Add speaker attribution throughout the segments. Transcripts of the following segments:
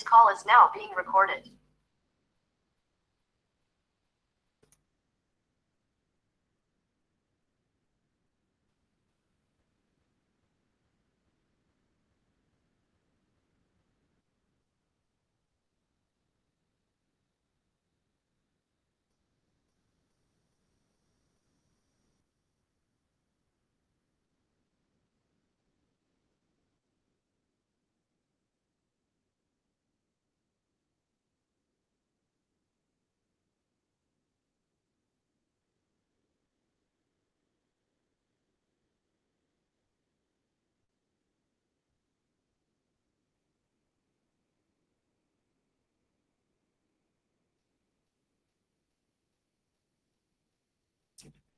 Speaker 1: This call is now being recorded.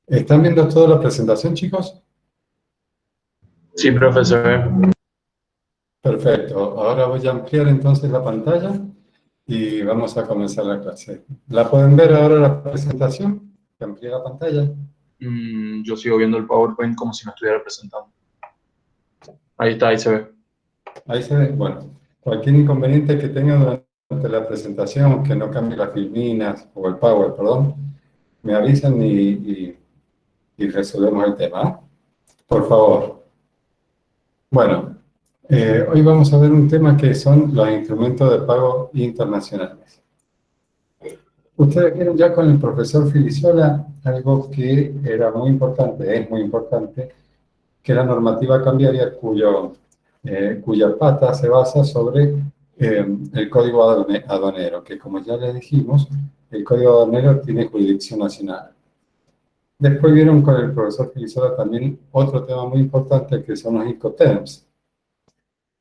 Speaker 2: ¿Están viendo toda la presentación, chicos?
Speaker 3: Sí, profesor.
Speaker 2: Perfecto. Ahora voy a ampliar entonces la pantalla y vamos a comenzar la clase. ¿La pueden ver ahora la presentación? ¿Que amplié la pantalla?
Speaker 3: Yo sigo viendo el PowerPoint como si me estuviera presentando. Ahí está, ahí se ve.
Speaker 2: Ahí se ve. Bueno, cualquier inconveniente que tenga durante la presentación, que no cambie las filminas o el Power, perdón, me avisan y resolvemos el tema, ¿eh? Por favor. Bueno, hoy vamos a ver un tema que son los instrumentos de pago internacionales. Ustedes vieron ya con el profesor Filisola algo que era muy importante, es muy importante, que la normativa cambiaria cuya pata se basa sobre el código aduanero, que como ya les dijimos, el código aduanero tiene jurisdicción nacional. Después vieron con el profesor Filisola también otro tema muy importante que son los Incoterms,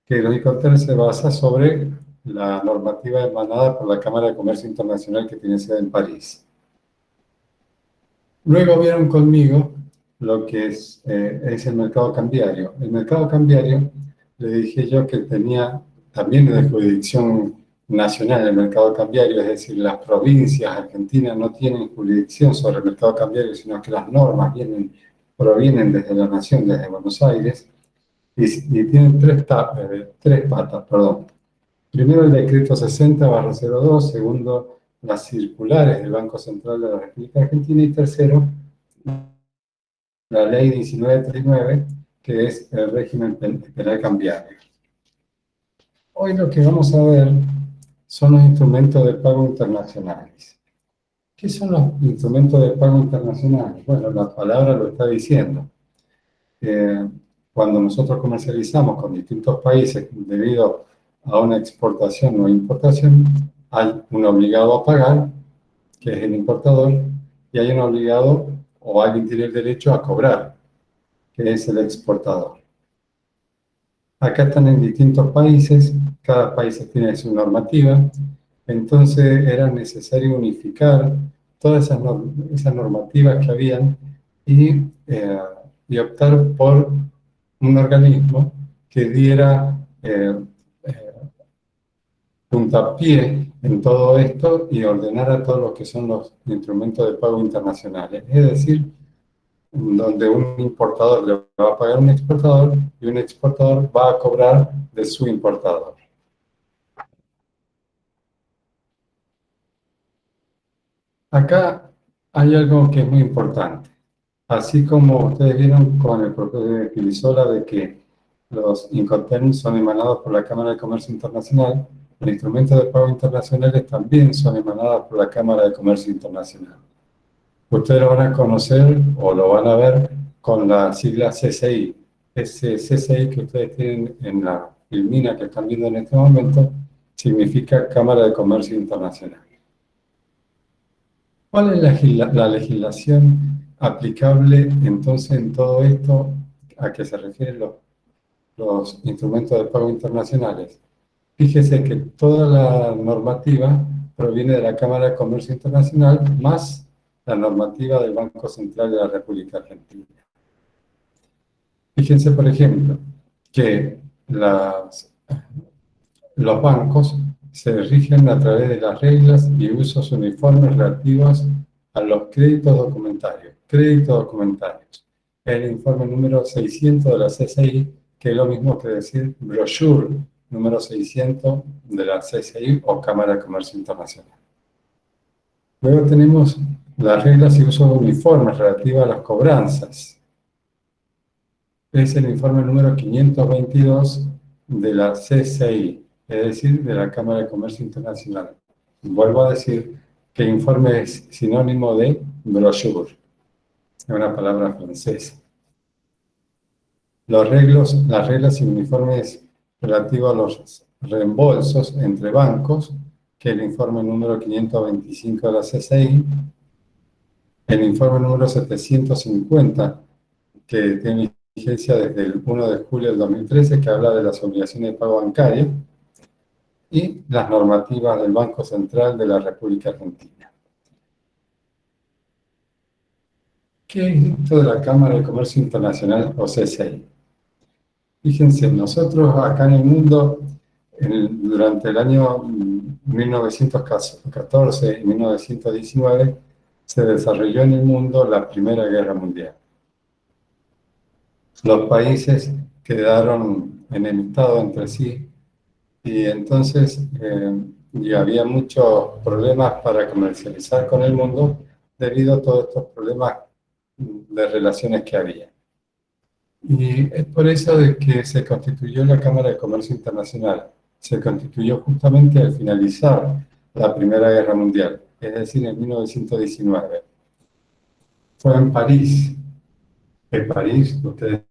Speaker 2: que los Incoterms se basa sobre la normativa emanada por la Cámara de Comercio Internacional que tiene sede en París. Luego vieron conmigo lo que es el mercado cambiario. El mercado cambiario, le dije yo que tenía también de jurisdicción nacional el mercado cambiario, es decir, las provincias argentinas no tienen jurisdicción sobre el mercado cambiario, sino que las normas provienen desde la nación, desde Buenos Aires, y tienen tres patas, perdón. Primero el decreto 60/02, segundo las circulares del Banco Central de la República Argentina y tercero la ley 1939, que es el régimen penal cambiario. Hoy lo que vamos a ver son los instrumentos de pago internacionales. ¿Qué son los instrumentos de pago internacionales? Bueno, la palabra lo está diciendo. Cuando nosotros comercializamos con distintos países debido a una exportación o importación, hay un obligado a pagar, que es el importador, y hay un obligado o alguien tiene el derecho a cobrar, que es el exportador. Acá están en distintos países, cada país tiene su normativa, entonces era necesario unificar todas esas normativas que habían y optar por un organismo que diera puntapié en todo esto y ordenara todo lo que son los instrumentos de pago internacionales. Es decir, donde un importador le va a pagar a un exportador y un exportador va a cobrar de su importador. Acá hay algo que es muy importante. Así como ustedes vieron con el profesor Filisola de que los Incoterms son emanados por la Cámara de Comercio Internacional, los instrumentos de pago internacionales también son emanados por la Cámara de Comercio Internacional. Ustedes lo van a conocer o lo van a ver con la sigla CCI. Ese CCI que ustedes tienen en la filmina que están viendo en este momento significa Cámara de Comercio Internacional. ¿Cuál es la legislación aplicable entonces en todo esto a que se refieren los instrumentos de pago internacionales? Fíjese que toda la normativa proviene de la Cámara de Comercio Internacional más la normativa del Banco Central de la República Argentina. Fíjense, por ejemplo, que los bancos se rigen a través de las reglas y usos uniformes relativos a los créditos documentarios. Créditos documentarios. El informe número 600 de la CCI, que es lo mismo que decir brochure número 600 de la CCI o Cámara de Comercio Internacional. Luego tenemos las reglas y usos uniformes relativas a las cobranzas. Es el informe número 522 de la CCI, es decir, de la Cámara de Comercio Internacional. Vuelvo a decir que informe es sinónimo de brochure, es una palabra francesa. Las reglas y uniformes relativos a los reembolsos entre bancos, que es el informe número 525 de la CCI, el informe número 750, que tiene vigencia desde el 1 de julio del 2013, que habla de las obligaciones de pago bancario, y las normativas del Banco Central de la República Argentina. ¿Qué es esto de la Cámara de Comercio Internacional o CCI? Fíjense, nosotros acá en el mundo, durante el año 1914 y 1919, se desarrolló en el mundo la Primera Guerra Mundial. Los países quedaron enemistados entre sí y entonces y había muchos problemas para comercializar con el mundo debido a todos estos problemas de relaciones que había. Y es por eso de que se constituyó la Cámara de Comercio Internacional. Se constituyó justamente al finalizar la Primera Guerra Mundial, es decir, en 1919. Fue en París. En París, ustedes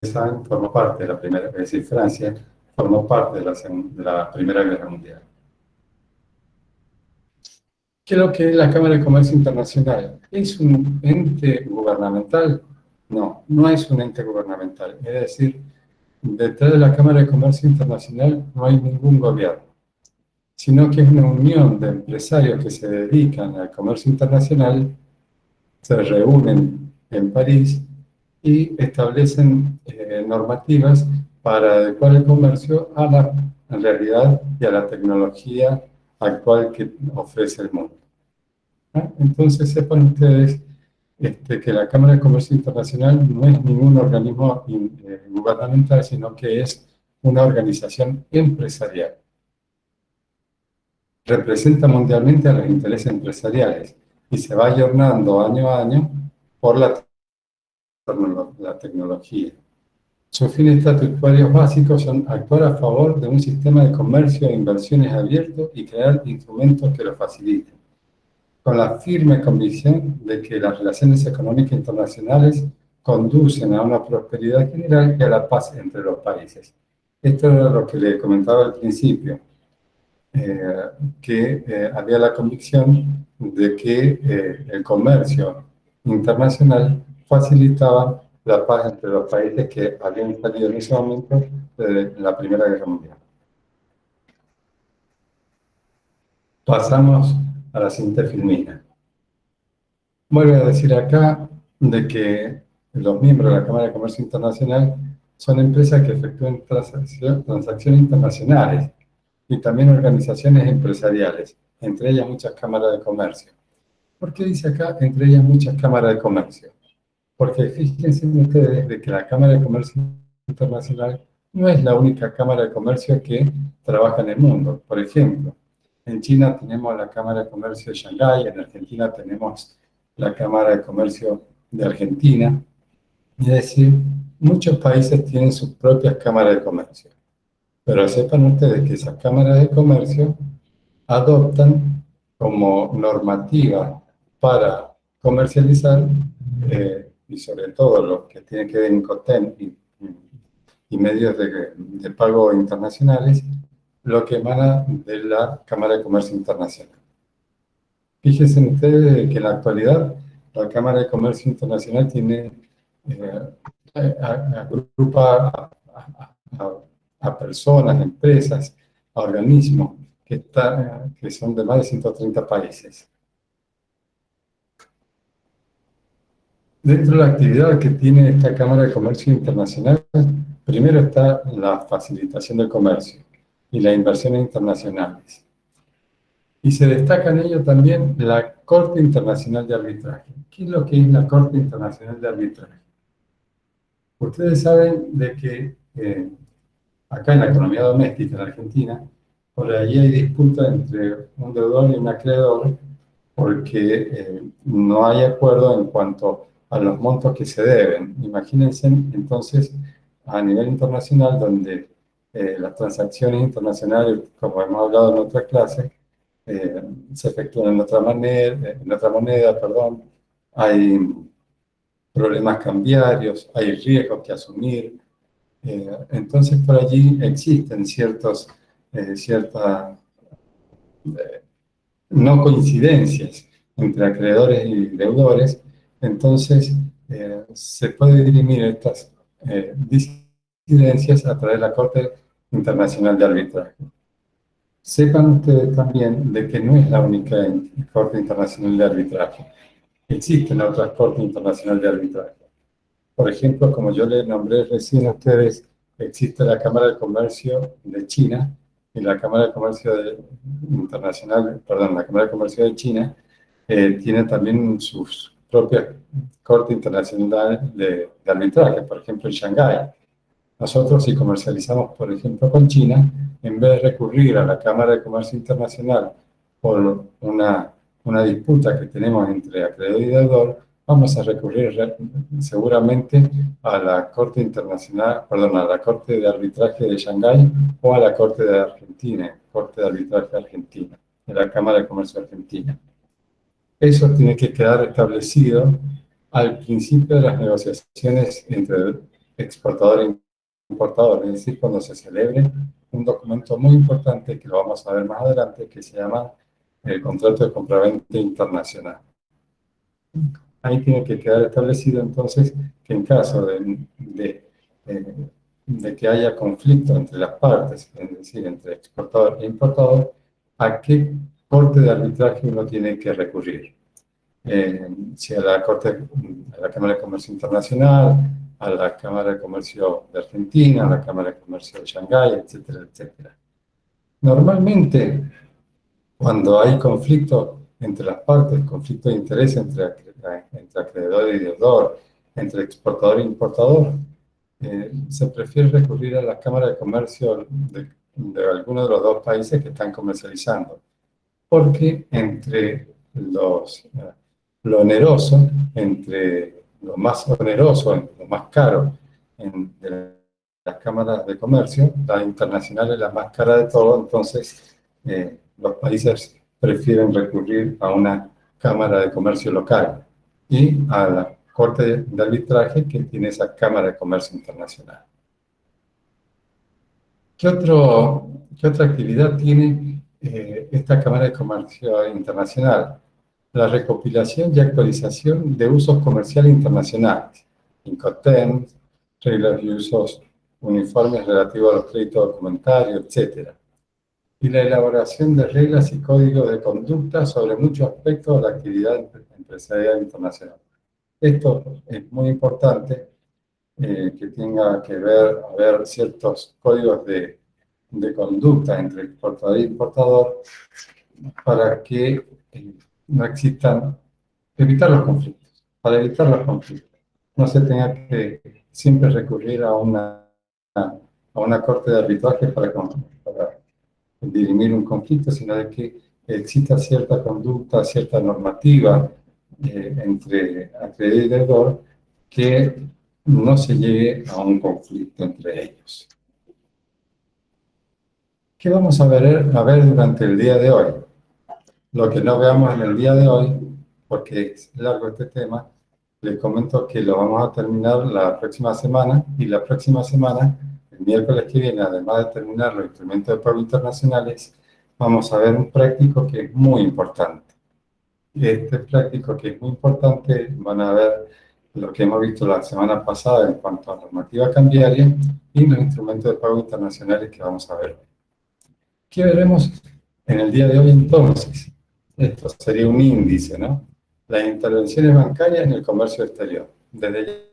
Speaker 2: saben, formó parte de la primera, es decir, Francia, formó parte de la Primera Guerra Mundial. ¿Qué es lo que es la Cámara de Comercio Internacional? ¿Es un ente gubernamental? No, no es un ente gubernamental. Es decir, detrás de la Cámara de Comercio Internacional no hay ningún gobierno, sino que es una unión de empresarios que se dedican al comercio internacional, se reúnen en París y establecen normativas para adecuar el comercio a la realidad y a la tecnología actual que ofrece el mundo. ¿Ah? Entonces sepan ustedes que la Cámara de Comercio Internacional no es ningún organismo gubernamental, sino que es una organización empresarial. Representa mundialmente a los intereses empresariales y se va ayornando año a año por la tecnología. Sus fines estatutarios básicos son actuar a favor de un sistema de comercio e inversiones abierto y crear instrumentos que lo faciliten, con la firme convicción de que las relaciones económicas internacionales conducen a una prosperidad general y a la paz entre los países. Esto era lo que le comentaba al principio, que había la convicción de que el comercio internacional facilitaba la paz entre los países que habían salido en ese momento de la Primera Guerra Mundial. Pasamos a la siguiente filmina. Vuelvo a decir acá de que los miembros de la Cámara de Comercio Internacional son empresas que efectúan transacciones internacionales y también organizaciones empresariales, entre ellas muchas cámaras de comercio. ¿Por qué dice acá entre ellas muchas cámaras de comercio? Porque fíjense ustedes de que la Cámara de Comercio Internacional no es la única cámara de comercio que trabaja en el mundo. Por ejemplo, en China tenemos la Cámara de Comercio de Shanghái, en Argentina tenemos la Cámara de Comercio de Argentina. Es decir, muchos países tienen sus propias cámaras de comercio. Pero sepan ustedes que esas cámaras de comercio adoptan como normativa para comercializar y sobre todo lo que tiene que ver en Incoterm y medios de pago internacionales, lo que emana de la Cámara de Comercio Internacional. Fíjense ustedes que en la actualidad la Cámara de Comercio Internacional tiene agrupa a personas, empresas, a organismos que son de más de 130 países. Dentro de la actividad que tiene esta Cámara de Comercio Internacional, primero está la facilitación del comercio y las inversiones internacionales. Y se destaca en ello también la Corte Internacional de Arbitraje. ¿Qué es lo que es la Corte Internacional de Arbitraje? Ustedes saben de que Acá en la economía doméstica en Argentina, por ahí hay disputa entre un deudor y un acreedor porque no hay acuerdo en cuanto a los montos que se deben. Imagínense entonces a nivel internacional donde las transacciones internacionales, como hemos hablado en otra clase, se efectúan en otra moneda, perdón, hay problemas cambiarios, hay riesgos que asumir. Entonces por allí existen ciertas no coincidencias entre acreedores y deudores, entonces se puede dirimir estas disidencias a través de la Corte Internacional de Arbitraje. Sepan ustedes también de que no es la única Corte Internacional de Arbitraje. Existen otras Cortes Internacionales de Arbitraje. Por ejemplo, como yo les nombré recién a ustedes, existe la Cámara de Comercio de China y la Cámara de Comercio Internacional, perdón, la Cámara de Comercio de China tiene también sus propias Corte Internacional de Arbitraje, por ejemplo, en Shanghái. Nosotros, si comercializamos, por ejemplo, con China, en vez de recurrir a la Cámara de Comercio Internacional por una disputa que tenemos entre acreedor y deudor, vamos a recurrir seguramente a la Corte Internacional, perdón, a la Corte de Arbitraje de Shanghái o a la Corte de Argentina, Corte de Arbitraje Argentina, de la Cámara de Comercio Argentina. Eso tiene que quedar establecido al principio de las negociaciones entre exportador e importador, es decir, cuando se celebre un documento muy importante que lo vamos a ver más adelante, que se llama el contrato de compraventa internacional. Ahí tiene que quedar establecido entonces que en caso de que haya conflicto entre las partes, es decir, entre exportador e importador, ¿a qué corte de arbitraje uno tiene que recurrir? Si a la Cámara de Comercio Internacional, a la Cámara de Comercio de Argentina, a la Cámara de Comercio de Shanghái, etcétera, etcétera. Normalmente, cuando hay conflicto entre las partes, conflicto de interés entre acreedor y deudor, entre exportador e importador, se prefiere recurrir a la Cámara de Comercio de alguno de los dos países que están comercializando, porque entre lo oneroso, entre lo más oneroso, lo más caro de las cámaras de comercio, la internacional es la más cara de todo, entonces los países prefieren recurrir a una cámara de comercio local y a la Corte de Arbitraje que tiene esa Cámara de Comercio Internacional. ¿Qué otra actividad tiene esta Cámara de Comercio Internacional? La recopilación y actualización de usos comerciales internacionales, Incoterms, reglas y usos uniformes relativos a los créditos documentarios, etc. Y la elaboración de reglas y códigos de conducta sobre muchos aspectos de la actividad empresarial internacional. Esto es muy importante, que tenga que haber ciertos códigos de conducta entre exportador e importador para que no existan, para evitar los conflictos. No se tenga que siempre recurrir a una corte de arbitraje para dirimir un conflicto, sino de que exista cierta conducta, cierta normativa entre acreedor y deudor que no se llegue a un conflicto entre ellos. ¿Qué vamos a ver durante el día de hoy? Lo que no veamos en el día de hoy, porque es largo este tema, les comento que lo vamos a terminar la próxima semana, y la próxima semana, el miércoles que viene, además de terminar los instrumentos de pago internacionales, vamos a ver un práctico que es muy importante. Este práctico que es muy importante, van a ver lo que hemos visto la semana pasada en cuanto a normativa cambiaria y los instrumentos de pago internacionales que vamos a ver. ¿Qué veremos en el día de hoy entonces? Esto sería un índice, ¿no? Las intervenciones bancarias en el comercio exterior. Desde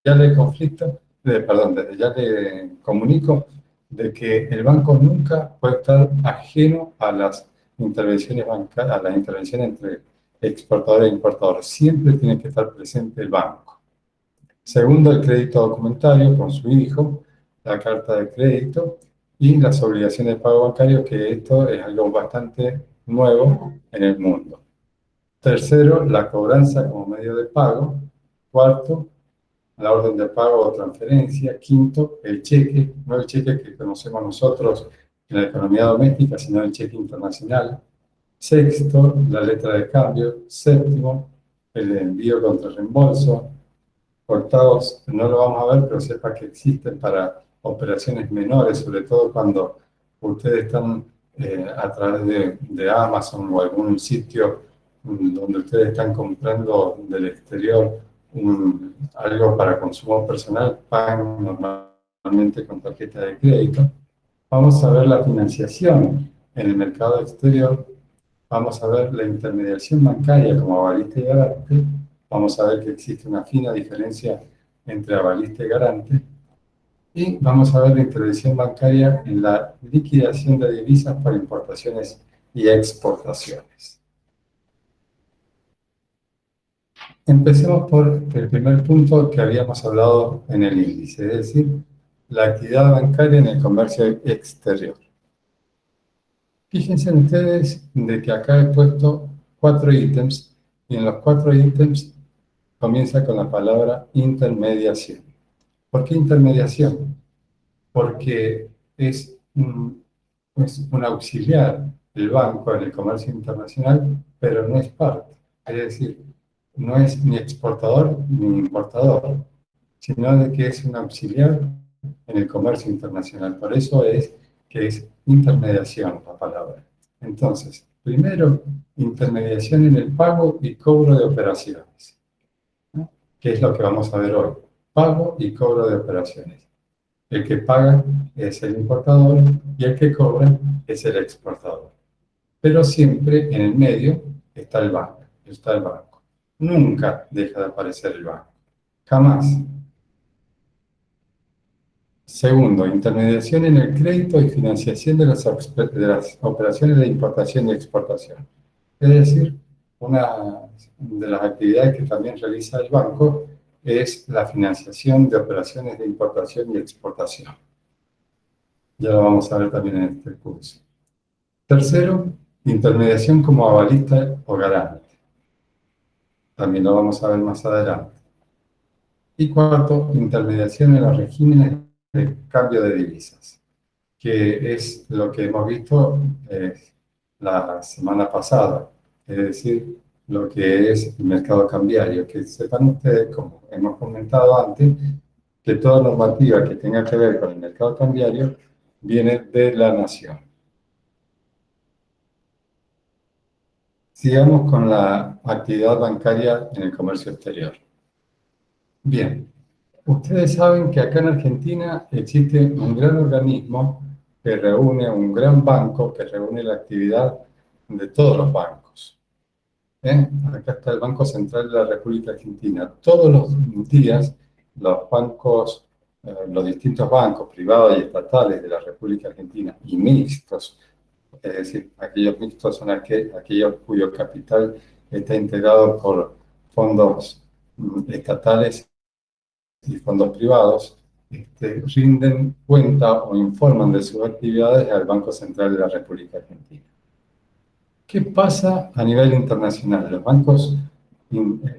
Speaker 2: ya le comunico de que el banco nunca puede estar ajeno a las intervenciones bancarias, a las intervenciones entre exportadores e importadores. Siempre tiene que estar presente el banco. Segundo, el crédito documentario con su hijo, la carta de crédito y las obligaciones de pago bancario, que esto es algo bastante nuevo en el mundo. Tercero, la cobranza como medio de pago. Cuarto, la orden de pago o transferencia. Quinto, el cheque, no el cheque que conocemos nosotros en la economía doméstica, sino el cheque internacional. Sexto, la letra de cambio. Séptimo, el envío contra reembolso. Octavos, no lo vamos a ver, pero sepa que existen para operaciones menores, sobre todo cuando ustedes están a través de Amazon o algún sitio donde ustedes están comprando del exterior algo para consumo personal, pagan normalmente con tarjeta de crédito. Vamos a ver la financiación en el mercado exterior. Vamos a ver la intermediación bancaria como avalista y garante. Vamos a ver que existe una fina diferencia entre avalista y garante. Y vamos a ver la intervención bancaria en la liquidación de divisas para importaciones y exportaciones. Empecemos por el primer punto que habíamos hablado en el índice, es decir, la actividad bancaria en el comercio exterior. Fíjense ustedes de que acá he puesto 4 ítems y en los 4 ítems comienza con la palabra intermediación. ¿Por qué intermediación? Porque es un auxiliar el banco en el comercio internacional, pero no es parte. Es decir, no es ni exportador ni importador, sino de que es un auxiliar en el comercio internacional. Por eso es que es intermediación la palabra. Entonces, primero, intermediación en el pago y cobro de operaciones, ¿no? Que es lo que vamos a ver hoy. Pago y cobro de operaciones. El que paga es el importador y el que cobra es el exportador. Pero siempre en el medio está el banco. Nunca deja de aparecer el banco. Jamás. Segundo, intermediación en el crédito y financiación de las operaciones de importación y exportación. Es decir, una de las actividades que también realiza el banco es la financiación de operaciones de importación y exportación. Ya lo vamos a ver también en este curso. Tercero, intermediación como avalista o garante. También lo vamos a ver más adelante. Y cuarto, intermediación en los regímenes de cambio de divisas, que es lo que hemos visto la semana pasada, es decir, lo que es el mercado cambiario, que sepan ustedes, como hemos comentado antes, que toda normativa que tenga que ver con el mercado cambiario viene de la nación. Sigamos con la actividad bancaria en el comercio exterior. Bien, ustedes saben que acá en Argentina existe un gran organismo que reúne, un gran banco que reúne la actividad de todos los bancos. Acá está el Banco Central de la República Argentina. Todos los días los bancos, los distintos bancos privados y estatales de la República Argentina y mixtos, es decir, aquellos mixtos son aquellos cuyo capital está integrado por fondos estatales y fondos privados, rinden cuenta o informan de sus actividades al Banco Central de la República Argentina. ¿Qué pasa a nivel internacional? Los bancos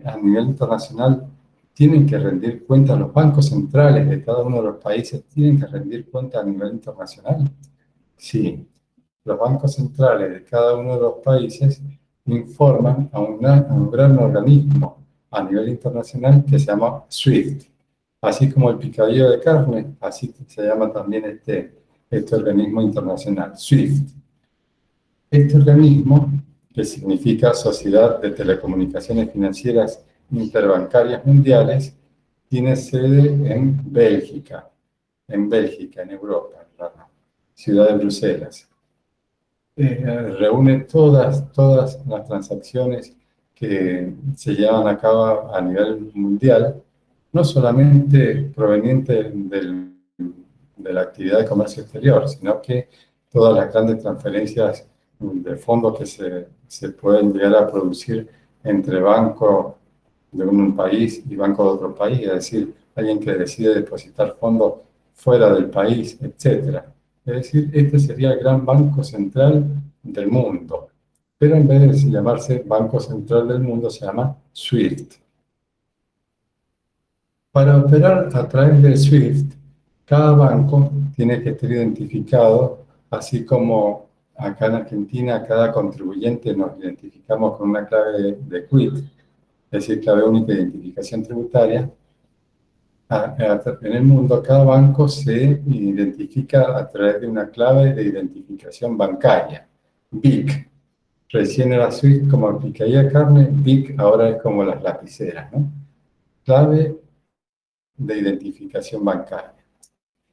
Speaker 2: a nivel internacional tienen que rendir cuenta, los bancos centrales de cada uno de los países tienen que rendir cuenta a nivel internacional. Sí, los bancos centrales de cada uno de los países informan a un gran organismo a nivel internacional que se llama SWIFT. Así como el picadillo de carne, así se llama también este organismo internacional, SWIFT. Este organismo, que significa Sociedad de Telecomunicaciones Financieras Interbancarias Mundiales, tiene sede en Bélgica, en Europa, en la ciudad de Bruselas. Reúne todas las transacciones que se llevan a cabo a nivel mundial, no solamente proveniente de la actividad de comercio exterior, sino que todas las grandes transferencias de fondos que se pueden llegar a producir entre banco de un país y banco de otro país, es decir, alguien que decide depositar fondos fuera del país, etc. Es decir, este sería el gran banco central del mundo. Pero en vez de llamarse Banco Central del Mundo, se llama SWIFT. Para operar a través de SWIFT, cada banco tiene que estar identificado, así como acá en Argentina cada contribuyente nos identificamos con una clave de QUIT, es decir, clave única de identificación tributaria. En el mundo, cada banco se identifica a través de una clave de identificación bancaria, BIC. Recién era SWIFT como picaría carne, BIC ahora es como las lapiceras, ¿no? Clave de identificación bancaria.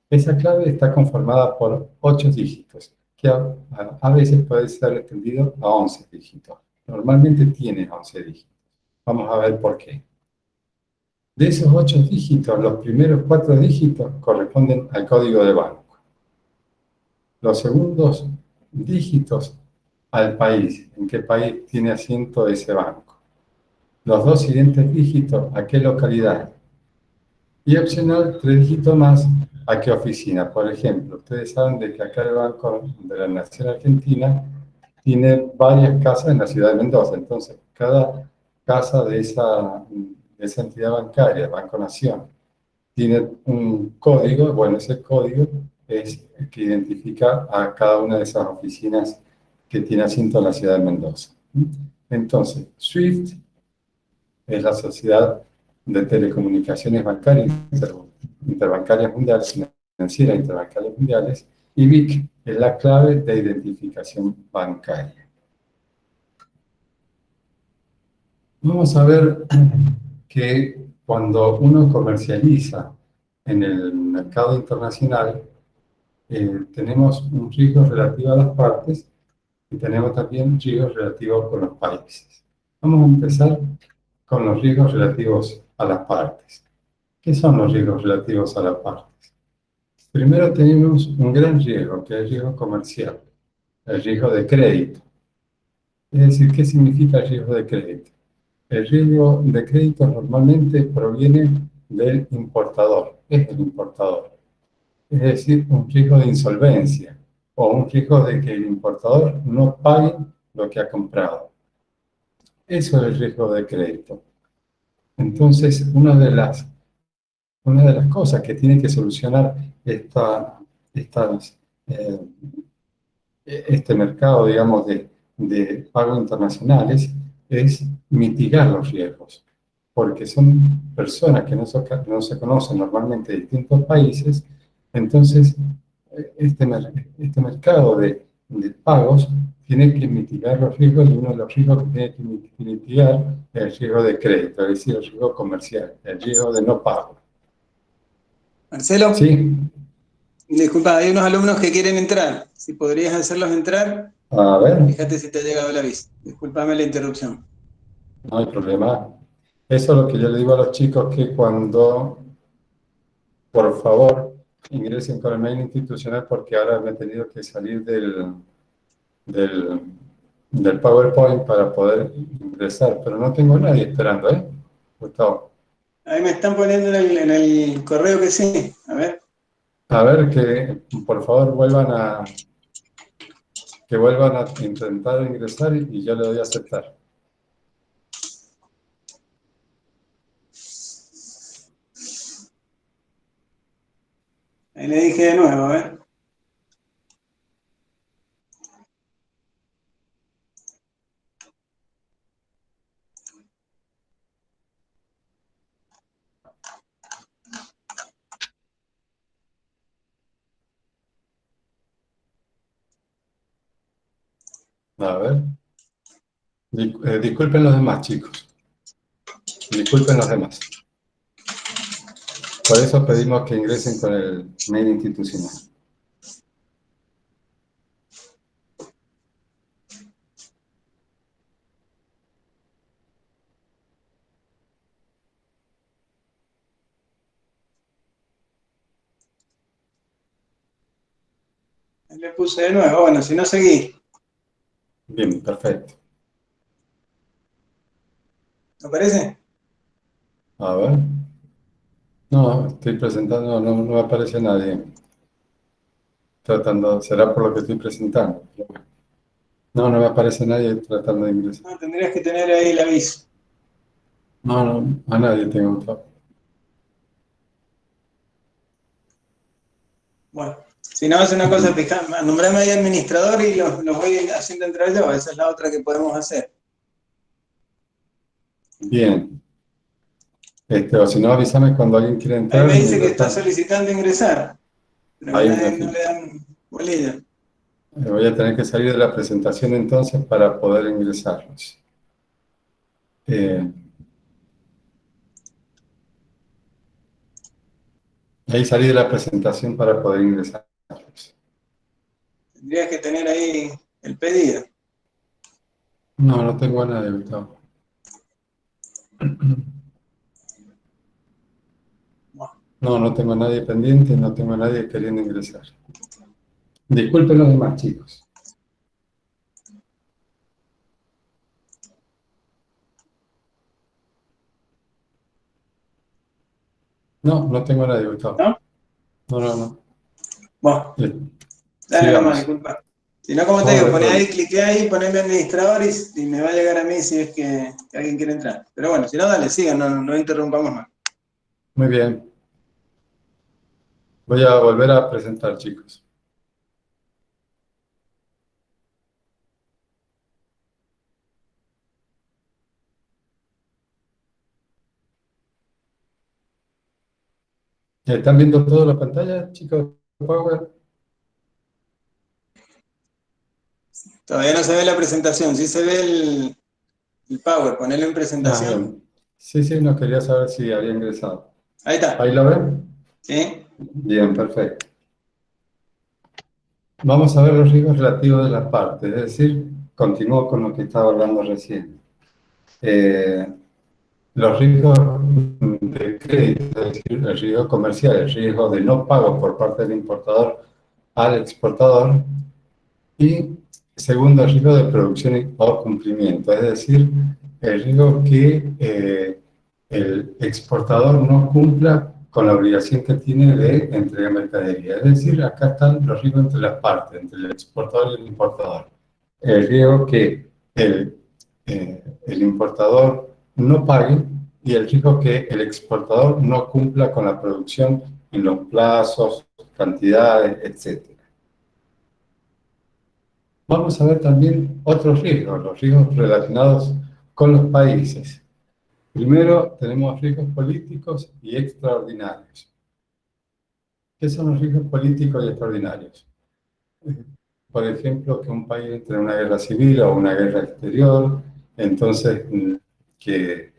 Speaker 2: Esa clave está conformada por 8 dígitos, que a veces puede ser extendido a 11 dígitos. Normalmente tiene 11 dígitos. Vamos a ver por qué. De esos 8 dígitos, los primeros 4 dígitos corresponden al código de banco. Los segundos dígitos al país, en qué país tiene asiento ese banco. Los 2 siguientes dígitos, a qué localidad. Y opcional, 3 dígitos más, a qué oficina. Por ejemplo, ustedes saben de que acá el Banco de la Nación Argentina tiene varias casas en la ciudad de Mendoza. Entonces, cada casa de esa entidad bancaria, Banco Nación, tiene un código. Bueno, ese código es el que identifica a cada una de esas oficinas que tiene asiento en la ciudad de Mendoza. Entonces, SWIFT es la Sociedad de Telecomunicaciones Bancarias Interbancarias Mundiales, Financieras Interbancarias Mundiales, y BIC es la clave de identificación bancaria. Vamos a ver que cuando uno comercializa en el mercado internacional, tenemos un riesgo relativo a las partes y tenemos también riesgos relativos con los países. Vamos a empezar con los riesgos relativos a las partes. ¿Qué son los riesgos relativos a las partes? Primero tenemos un gran riesgo, que es el riesgo comercial, el riesgo de crédito. Es decir, ¿qué significa el riesgo de crédito? El riesgo de crédito normalmente proviene del importador, es el importador. Es decir, un riesgo de insolvencia o un riesgo de que el importador no pague lo que ha comprado. Eso es el riesgo de crédito. Entonces, una de las cosas que tiene que solucionar este mercado, digamos, de pago internacionales es mitigar los riesgos, porque son personas que no se conocen normalmente de distintos países. Entonces este mercado de pagos tiene que mitigar los riesgos, y uno de los riesgos que tiene que mitigar es el riesgo de crédito, es decir, el riesgo comercial, el riesgo de no pago.
Speaker 4: Marcelo,
Speaker 2: ¿Sí?
Speaker 4: disculpa, hay unos alumnos que quieren entrar. Si podrías hacerlos entrar,
Speaker 2: A ver,
Speaker 4: fíjate si te ha llegado el aviso. Discúlpame la interrupción.
Speaker 2: no hay problema. Eso es lo que yo le digo a los chicos, que cuando, por favor, ingresen con el mail institucional, porque ahora me he tenido que salir del PowerPoint para poder ingresar, pero no tengo a nadie esperando, ¿eh? Gustavo.
Speaker 4: Ahí me están poniendo en el correo que sí. A ver.
Speaker 2: A ver, que por favor vuelvan a intentar ingresar y yo le doy a aceptar.
Speaker 4: Ahí le dije de nuevo, a ver.
Speaker 2: A ver. Disculpen los demás, chicos. Disculpen los demás. Por eso pedimos que ingresen con el mail institucional.
Speaker 4: Ahí le puse de nuevo. Bueno, si no seguí.
Speaker 2: Bien, perfecto.
Speaker 4: ¿No parece?
Speaker 2: A ver. No, estoy presentando, no me aparece nadie. Tratando, será por lo que estoy presentando. No me aparece nadie tratando de ingresar.
Speaker 4: No, tendrías que tener ahí el aviso.
Speaker 2: No, a nadie tengo.
Speaker 4: Bueno, si no, hace una cosa, fija, nombrame ahí administrador y los voy haciendo entrar yo. Esa es la otra que podemos hacer.
Speaker 2: Bien. O si no, avísame cuando alguien quiera
Speaker 4: Ahí
Speaker 2: entrar.
Speaker 4: me dice que está
Speaker 2: Mientras tanto,
Speaker 4: solicitando ingresar, pero
Speaker 2: ahí
Speaker 4: no le dan bolilla.
Speaker 2: voy a tener que salir de la presentación entonces para poder ingresarlos. Ahí salí de la presentación para poder ingresarlos.
Speaker 4: Tendrías que tener ahí el pedido.
Speaker 2: No tengo a nadie, Gustavo. No tengo a nadie pendiente, no tengo a nadie queriendo ingresar. Disculpen los demás, chicos. No tengo a nadie, Gustavo.
Speaker 4: ¿No?
Speaker 2: No.
Speaker 4: Bueno,
Speaker 2: Bien.
Speaker 4: dale
Speaker 2: Sigamos.
Speaker 4: nomás, disculpa. Si no, como te digo, poné ahí, cliqué ahí, poneme administrador y me va a llegar a mí si es que alguien quiere entrar. Pero bueno, si no, dale, sigan, no interrumpamos más.
Speaker 2: Muy bien. Voy a volver a presentar, chicos. ¿Están viendo toda la pantalla, chicos? Power.
Speaker 4: Todavía no se ve la presentación, sí se ve el Power, ponelo en presentación.
Speaker 2: Bien. Sí, no quería saber si había ingresado.
Speaker 4: Ahí está.
Speaker 2: ¿Ahí lo ven?
Speaker 4: ¿Sí?
Speaker 2: Bien, perfecto. Vamos a ver los riesgos relativos de las partes, es decir, continúo con lo que estaba hablando recién. Los riesgos de crédito, es decir, el riesgo comercial, el riesgo de no pago por parte del importador al exportador, y segundo, el riesgo de producción o cumplimiento, es decir, el riesgo que el exportador no cumpla con la obligación que tiene de entregar mercadería. Es decir, acá están los riesgos entre las partes, entre el exportador y el importador. El riesgo que el importador no pague y el riesgo que el exportador no cumpla con la producción en los plazos, cantidades, etc. Vamos a ver también otros riesgos, los riesgos relacionados con los países. Primero, tenemos riesgos políticos y extraordinarios. ¿Qué son los riesgos políticos y extraordinarios? Por ejemplo, que un país entre en una guerra civil o una guerra exterior, entonces que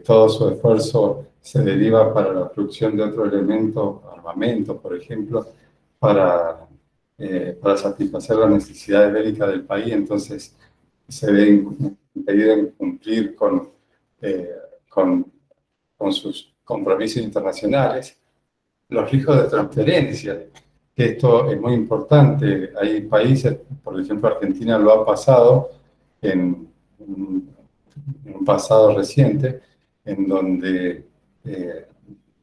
Speaker 2: todo su esfuerzo se deriva para la producción de otro elemento, armamento, por ejemplo, para satisfacer las necesidades bélicas del país, entonces se ve impedido en cumplir con sus compromisos internacionales. Los riesgos de transferencia, que esto es muy importante. Hay países, por ejemplo Argentina lo ha pasado en un pasado reciente, en donde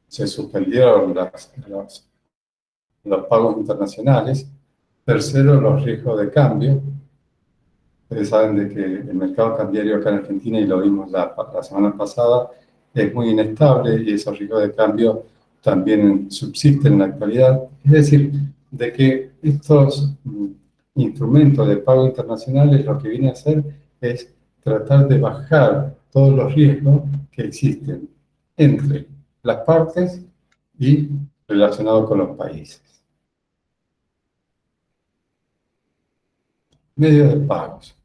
Speaker 2: se suspendieron los pagos internacionales. Tercero, los riesgos de cambio. Ustedes saben de que el mercado cambiario acá en Argentina, y lo vimos la semana pasada, es muy inestable y esos riesgos de cambio también subsisten en la actualidad. Es decir, de que estos instrumentos de pago internacionales lo que viene a hacer es tratar de bajar todos los riesgos que existen entre las partes y relacionados con los países. Medios de pagos.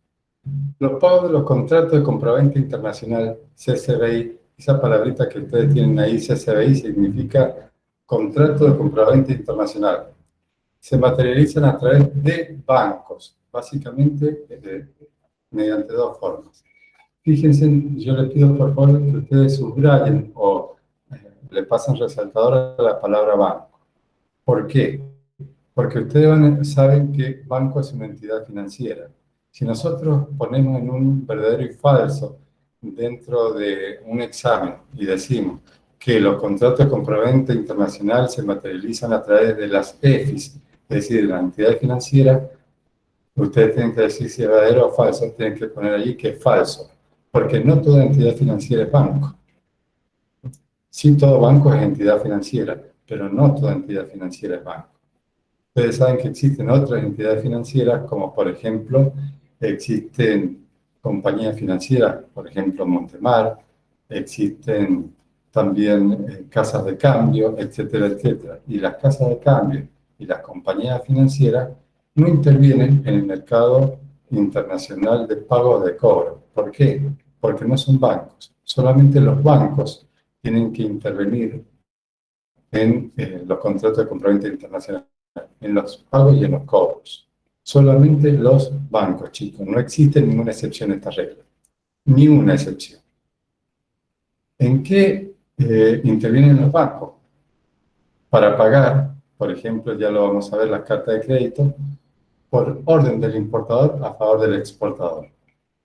Speaker 2: Los pagos de los contratos de compraventa internacional, CCBI, esa palabrita que ustedes tienen ahí, CCBI, significa contrato de compraventa internacional. Se materializan a través de bancos, básicamente mediante dos formas. Fíjense, yo les pido por favor que ustedes subrayen o le pasen resaltador a la palabra banco. ¿Por qué? Porque ustedes saben que banco es una entidad financiera. Si nosotros ponemos en un verdadero y falso dentro de un examen y decimos que los contratos de compraventa internacional se materializan a través de las EFIs, es decir, de las entidades financieras, ustedes tienen que decir si es verdadero o falso, tienen que poner allí que es falso, porque no toda entidad financiera es banco. Sí, todo banco es entidad financiera, pero no toda entidad financiera es banco. Ustedes saben que existen otras entidades financieras, como por ejemplo, existen compañías financieras, por ejemplo, Montemar, existen también casas de cambio, etcétera, etcétera. Y las casas de cambio y las compañías financieras no intervienen en el mercado internacional de pago o de cobro. ¿Por qué? Porque no son bancos. Solamente los bancos tienen que intervenir en los contratos de compraventa internacional, en los pagos y en los cobros. Solamente los bancos, chicos. No existe ninguna excepción a esta regla. Ni una excepción. ¿En qué intervienen los bancos? Para pagar, por ejemplo, ya lo vamos a ver, las cartas de crédito, por orden del importador a favor del exportador.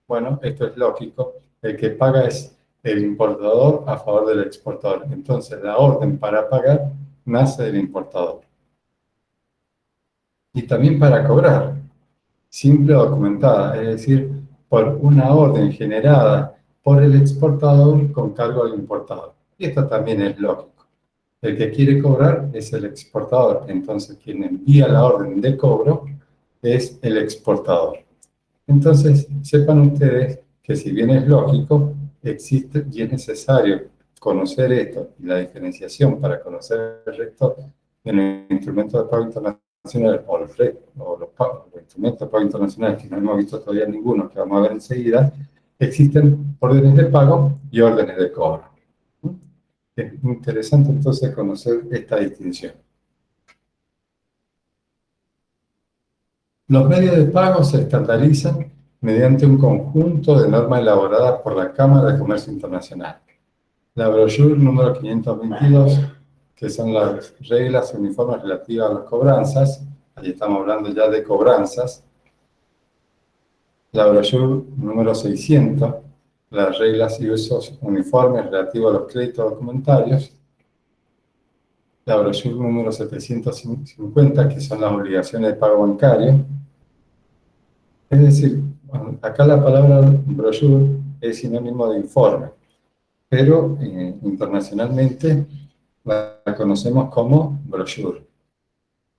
Speaker 2: Bueno, esto es lógico. El que paga es el importador a favor del exportador. Entonces, la orden para pagar nace del importador. Y también para cobrar, simple o documentada, es decir, por una orden generada por el exportador con cargo al importador. Y esto también es lógico. El que quiere cobrar es el exportador, entonces quien envía la orden de cobro es el exportador. Entonces, sepan ustedes que si bien es lógico, existe y es necesario conocer esto y la diferenciación para conocer el resto de los instrumentos de pago internacional o los instrumentos de pago internacional, que no hemos visto todavía ninguno, que vamos a ver enseguida, existen órdenes de pago y órdenes de cobro. Es interesante entonces conocer esta distinción. Los medios de pago se estandarizan mediante un conjunto de normas elaboradas por la Cámara de Comercio Internacional. La brochure número 522, que son las reglas uniformes relativas a las cobranzas, ahí estamos hablando ya de cobranzas. La brochure número 600, las reglas y usos uniformes relativos a los créditos documentarios. La brochure número 750, que son las obligaciones de pago bancario. Es decir, acá la palabra brochure es sinónimo de informe, pero internacionalmente la conocemos como brochure.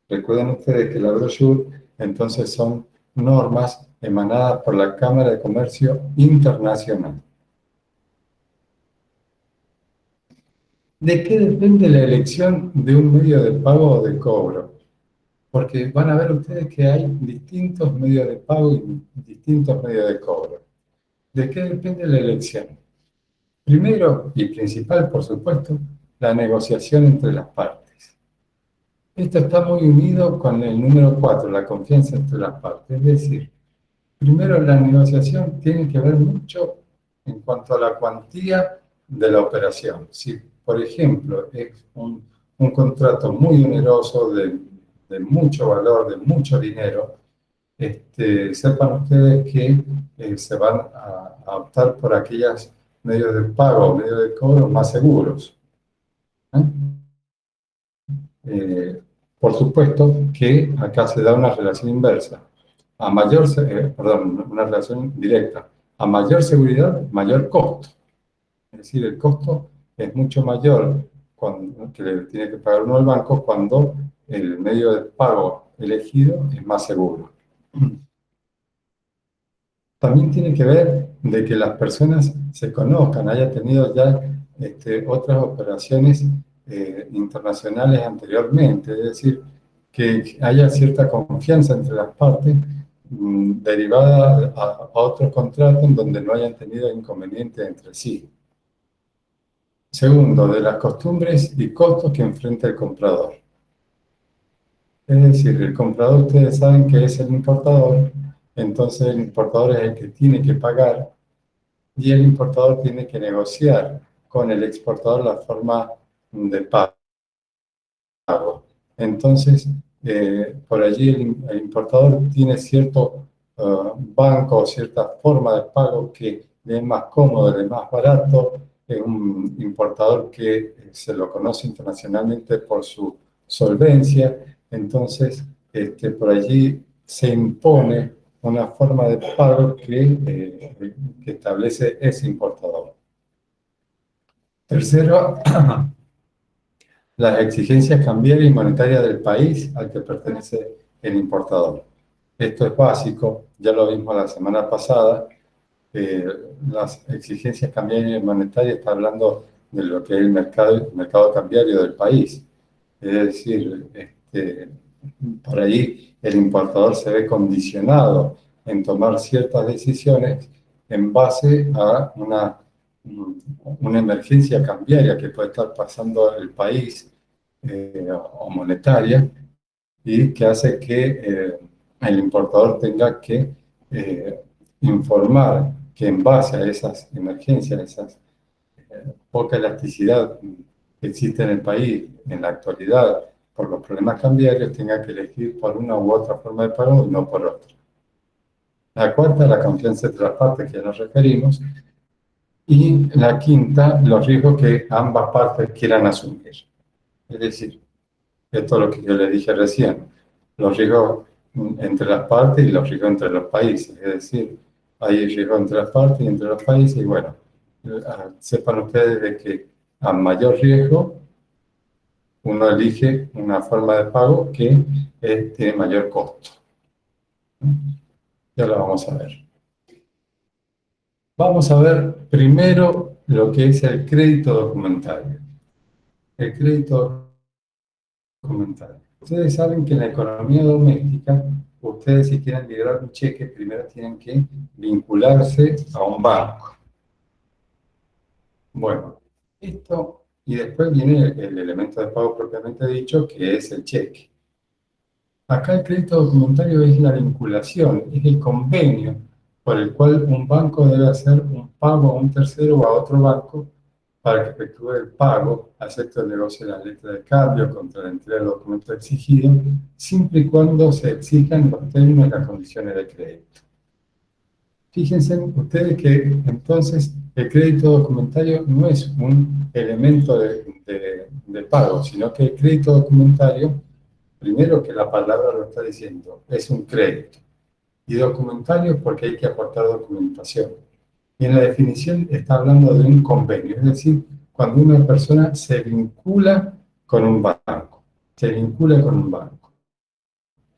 Speaker 2: Recuerden ustedes que la brochure entonces son normas emanadas por la Cámara de Comercio Internacional. ¿De qué depende la elección de un medio de pago o de cobro? Porque van a ver ustedes que hay distintos medios de pago y distintos medios de cobro. ¿De qué depende la elección? Primero y principal, por supuesto, la negociación entre las partes. Esto está muy unido con el número 4, la confianza entre las partes. Es decir, primero la negociación tiene que ver mucho en cuanto a la cuantía de la operación. Si, por ejemplo, es un contrato muy oneroso de mucho valor, de mucho dinero, sepan ustedes que se van a optar por aquellos medios de pago, medios de cobro más seguros. Por supuesto que acá se da una relación inversa. Una relación directa. A mayor seguridad, mayor costo. Es decir, el costo es mucho mayor que le tiene que pagar uno al banco cuando el medio de pago elegido es más seguro. También tiene que ver de que las personas se conozcan, haya tenido ya otras operaciones internacionales anteriormente, es decir, que haya cierta confianza entre las partes derivada a otros contratos en donde no hayan tenido inconvenientes entre sí. Segundo, de las costumbres y costos que enfrenta el comprador. Es decir, el comprador, ustedes saben que es el importador, entonces el importador es el que tiene que pagar y el importador tiene que negociar con el exportador la forma de pago. Entonces, por allí el importador tiene cierto banco o cierta forma de pago que le es más cómodo, le es más barato es un importador que se lo conoce internacionalmente por su solvencia, entonces por allí se impone una forma de pago que establece ese importador. Tercero, las exigencias cambiarias y monetarias del país al que pertenece el importador. Esto es básico, ya lo vimos la semana pasada. Las exigencias cambiarias y monetarias está hablando de lo que es el mercado cambiario del país. Es decir, por ahí el importador se ve condicionado en tomar ciertas decisiones en base a una emergencia cambiaria que puede estar pasando el país o monetaria, y que hace que el importador tenga que informar que en base a esas emergencias, esas poca elasticidad que existe en el país en la actualidad por los problemas cambiarios, tenga que elegir por una u otra forma de pago y no por otra. La cuarta, la confianza entre las partes, que ya nos referimos. Y la quinta, los riesgos que ambas partes quieran asumir. Es decir, esto es lo que yo les dije recién, los riesgos entre las partes y los riesgos entre los países. Es decir, hay riesgos entre las partes y entre los países, y bueno, sepan ustedes de que a mayor riesgo uno elige una forma de pago que tiene mayor costo. Ya lo vamos a ver. Vamos a ver primero lo que es el crédito documentario. El crédito documentario. Ustedes saben que en la economía doméstica, ustedes si quieren liberar un cheque, primero tienen que vincularse a un banco. Bueno, esto, y después viene el elemento de pago propiamente dicho, que es el cheque. Acá el crédito documentario es la vinculación, es el convenio por el cual un banco debe hacer un pago a un tercero o a otro banco para que efectúe el pago, acepte el negocio de la letra de cambio contra la entrega del documento exigido, siempre y cuando se exijan los términos y las condiciones de crédito. Fíjense ustedes que entonces el crédito documentario no es un elemento de pago, sino que el crédito documentario, primero que la palabra lo está diciendo, es un crédito. Y documentario porque hay que aportar documentación. Y en la definición está hablando de un convenio, es decir, cuando una persona se vincula con un banco. Se vincula con un banco.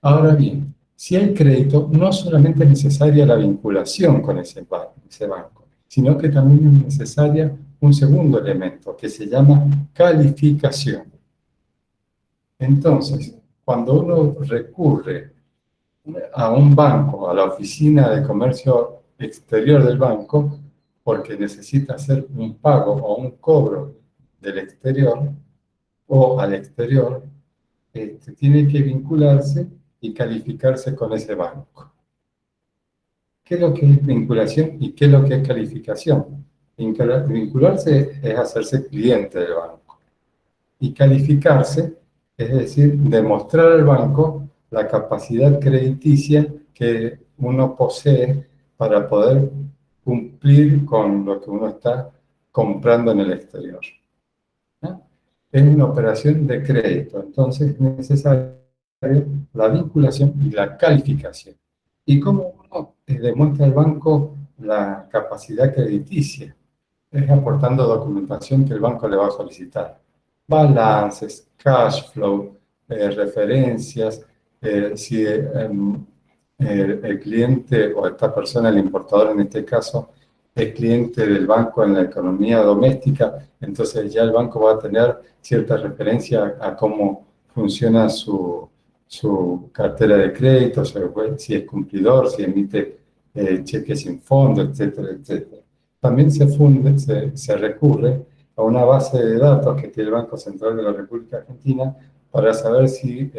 Speaker 2: Ahora bien, si hay crédito, no solamente es necesaria la vinculación con ese banco, sino que también es necesaria un segundo elemento que se llama calificación. Entonces, cuando uno recurre a un banco, a la oficina de comercio exterior del banco, porque necesita hacer un pago o un cobro del exterior o al exterior, tiene que vincularse y calificarse con ese banco. ¿Qué es lo que es vinculación y qué es lo que es calificación? Vincularse es hacerse cliente del banco. Y calificarse es decir, demostrar al banco la capacidad crediticia que uno posee para poder cumplir con lo que uno está comprando en el exterior. ¿No? Es una operación de crédito, entonces es necesaria la vinculación y la calificación. ¿Y cómo uno demuestra al banco la capacidad crediticia? Es aportando documentación que el banco le va a solicitar. Balances, cash flow, referencias, si el cliente o esta persona, el importador en este caso, es cliente del banco en la economía doméstica, entonces ya el banco va a tener cierta referencia a cómo funciona su cartera de crédito, si es cumplidor, si emite cheques sin fondo, etcétera, etcétera. También se recurre a una base de datos que tiene el Banco Central de la República Argentina para saber si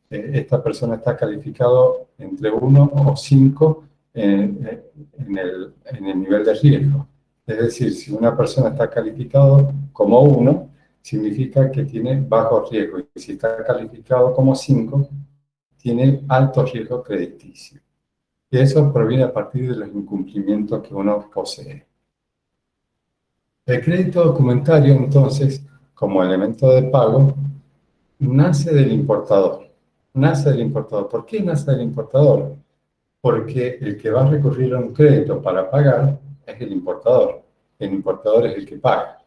Speaker 2: esta persona está calificado entre 1 o 5 en el nivel de riesgo. Es decir, si una persona está calificado como 1, significa que tiene bajo riesgo. Y si está calificado como 5, tiene alto riesgo crediticio. Y eso proviene a partir de los incumplimientos que uno posee. El crédito documentario, entonces, como elemento de pago, nace del importador. Nace del importador. ¿Por qué nace del importador? Porque el que va a recurrir a un crédito para pagar es el importador. El importador es el que paga.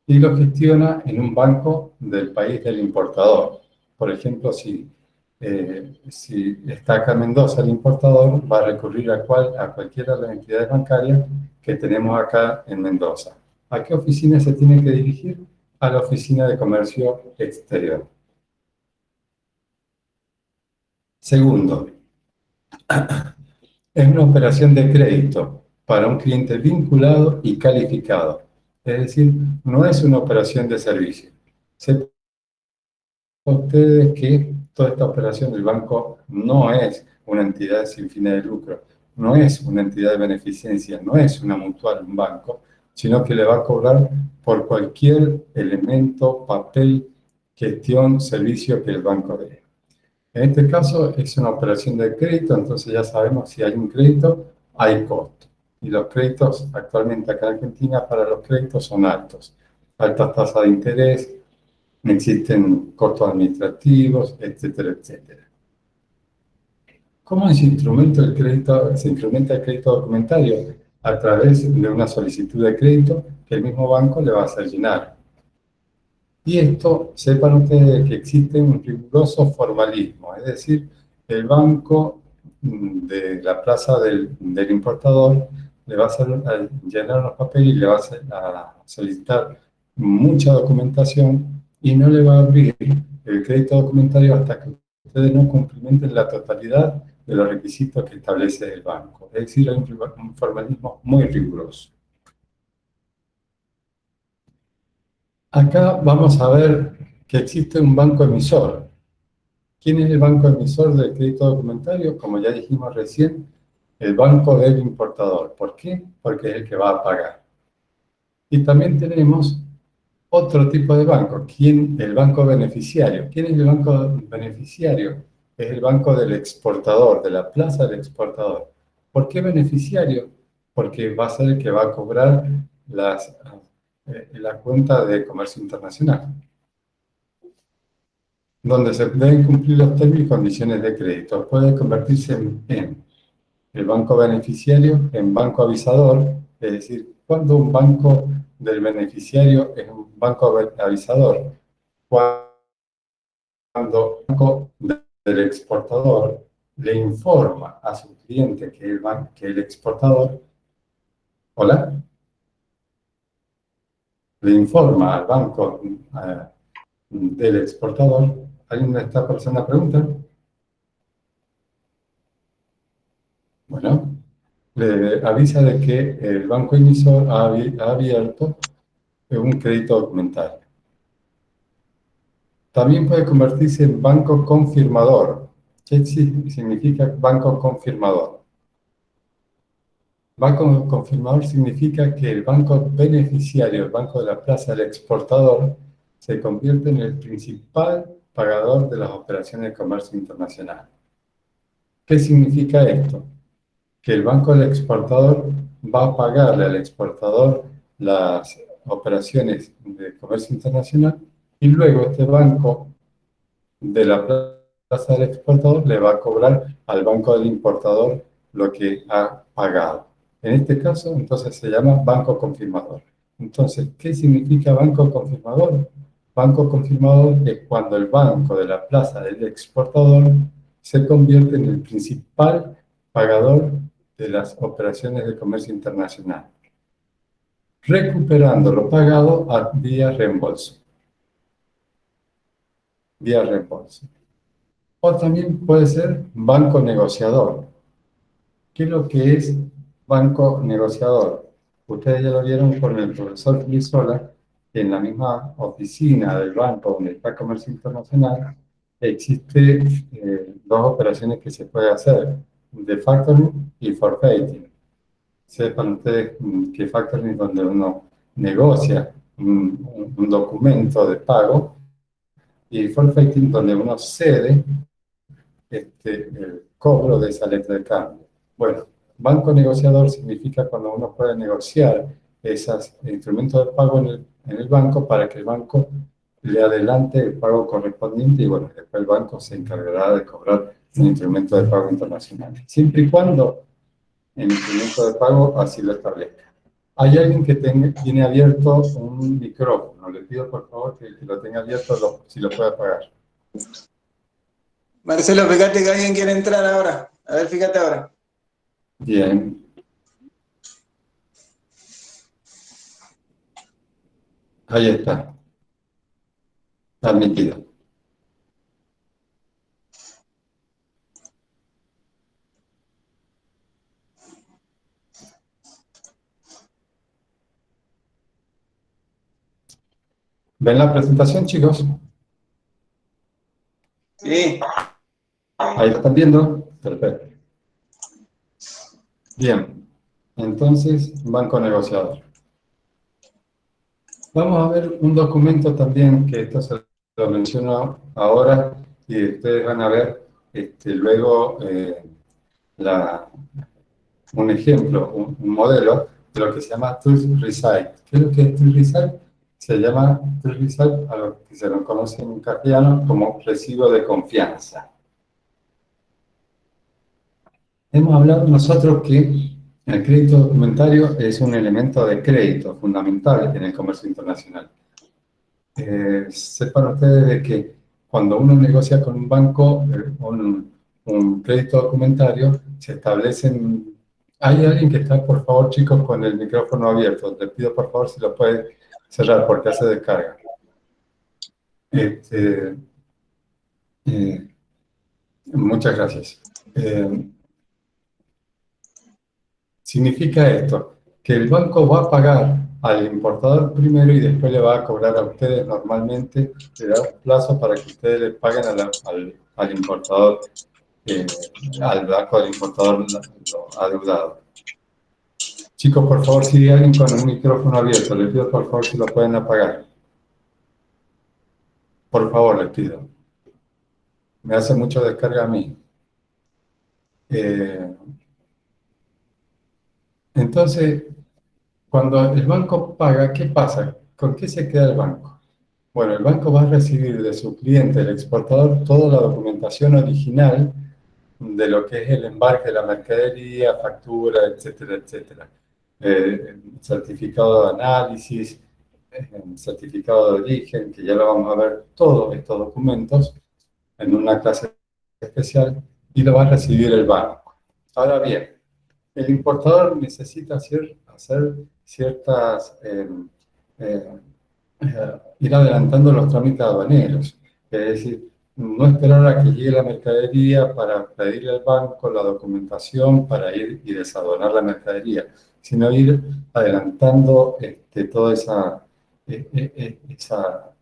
Speaker 2: Y lo gestiona en un banco del país del importador. Por ejemplo, si está acá en Mendoza el importador, va a recurrir a cualquiera de las entidades bancarias que tenemos acá en Mendoza. ¿A qué oficina se tiene que dirigir? A la Oficina de Comercio Exterior. Segundo, es una operación de crédito para un cliente vinculado y calificado. Es decir, no es una operación de servicio. Sepan ustedes que toda esta operación del banco no es una entidad sin fines de lucro, no es una entidad de beneficencia, no es una mutual, un banco, sino que le va a cobrar por cualquier elemento, papel, gestión, servicio que el banco dé. En este caso es una operación de crédito, entonces ya sabemos si hay un crédito, hay costo. Y los créditos actualmente acá en Argentina para los créditos son altos. Altas tasas de interés, existen costos administrativos, etcétera, etcétera. ¿Cómo se instrumenta el crédito documentario? A través de una solicitud de crédito que el mismo banco le va a hacer llenar. Y esto, sepan ustedes que existe un riguroso formalismo, es decir, el banco de la plaza del importador le va a hacer llenar los papeles y le va a solicitar mucha documentación y no le va a abrir el crédito documentario hasta que ustedes no cumplimenten la totalidad de los requisitos que establece el banco. Es decir, hay un formalismo muy riguroso. Acá vamos a ver que existe un banco emisor. ¿Quién es el banco emisor del crédito documentario? Como ya dijimos recién, el banco del importador. ¿Por qué? Porque es el que va a pagar. Y también tenemos otro tipo de banco. El banco beneficiario. ¿Quién es el banco beneficiario? Es el banco del exportador, de la plaza del exportador. ¿Por qué beneficiario? Porque va a ser el que va a cobrar la cuenta de comercio internacional, donde se deben cumplir los términos y condiciones de crédito. Puede convertirse en el banco beneficiario, en banco avisador, es decir, cuando un banco del beneficiario es un banco avisador, cuando el banco del exportador le informa a su cliente que el exportador, hola, le informa al banco del exportador. ¿Alguien de esta persona pregunta? Bueno, le avisa de que el banco emisor ha abierto un crédito documentario. También puede convertirse en banco confirmador. ¿Qué significa banco confirmador? Banco confirmador significa que el banco beneficiario, el banco de la plaza del exportador, se convierte en el principal pagador de las operaciones de comercio internacional. ¿Qué significa esto? Que el banco del exportador va a pagarle al exportador las operaciones de comercio internacional y luego este banco de la plaza del exportador le va a cobrar al banco del importador lo que ha pagado. En este caso, entonces se llama banco confirmador. Entonces, ¿qué significa banco confirmador? Banco confirmador es cuando el banco de la plaza del exportador se convierte en el principal pagador de las operaciones de comercio internacional, recuperando lo pagado vía reembolso. Vía reembolso. O también puede ser banco negociador. ¿Qué es lo que es banco negociador? Ustedes ya lo vieron con el profesor Frisola, que en la misma oficina del banco donde está Comercio Internacional existe dos operaciones que se puede hacer, de factoring y forfaiting. Sepan ustedes que factoring es donde uno negocia un documento de pago y forfaiting donde uno cede el cobro de esa letra de cambio. Bueno, banco negociador significa cuando uno puede negociar esos instrumentos de pago en el banco para que el banco le adelante el pago correspondiente y bueno, después el banco se encargará de cobrar un instrumento de pago internacional, siempre y cuando el instrumento de pago así lo establezca. Hay alguien que tiene abierto un micrófono, le pido por favor que lo tenga abierto, si lo puede apagar.
Speaker 4: Marcelo, fíjate que alguien quiere entrar ahora. A ver, fíjate ahora.
Speaker 2: Bien. Ahí está. Admitido. ¿Ven la presentación, chicos?
Speaker 4: Sí.
Speaker 2: Ahí lo están viendo. Perfecto. Bien. Entonces, banco negociador. Vamos a ver un documento también, que esto se lo menciono ahora, y ustedes van a ver luego un ejemplo, un modelo de lo que se llama Trust Result. ¿Qué es lo que es Trust Result? Se llama Trust Result a lo que se lo conoce en castellano como recibo de confianza. Hemos hablado nosotros que el crédito documentario es un elemento de crédito fundamental en el comercio internacional. Sepan ustedes de que cuando uno negocia con un banco un crédito documentario, se establecen... Hay alguien que está, por favor, chicos, con el micrófono abierto. Les pido, por favor, si lo puede cerrar porque hace descarga. Muchas gracias. Significa esto, que el banco va a pagar al importador primero y después le va a cobrar a ustedes normalmente, le da un plazo para que ustedes le paguen al importador, al banco del importador adeudado. Chicos, por favor, si hay alguien con un micrófono abierto, les pido por favor si lo pueden apagar. Por favor, les pido. Me hace mucho descarga a mí. Entonces, cuando el banco paga, ¿qué pasa? ¿Con qué se queda el banco? Bueno, el banco va a recibir de su cliente, el exportador, toda la documentación original de lo que es el embarque de la mercadería, factura, etcétera, etcétera. Certificado de análisis, certificado de origen, que ya lo vamos a ver todos estos documentos en una clase especial, y lo va a recibir el banco. Ahora bien, el importador necesita hacer ciertas... ir adelantando los trámites aduaneros, es decir, no esperar a que llegue la mercadería para pedirle al banco la documentación para ir y desaduanar la mercadería, sino ir adelantando todos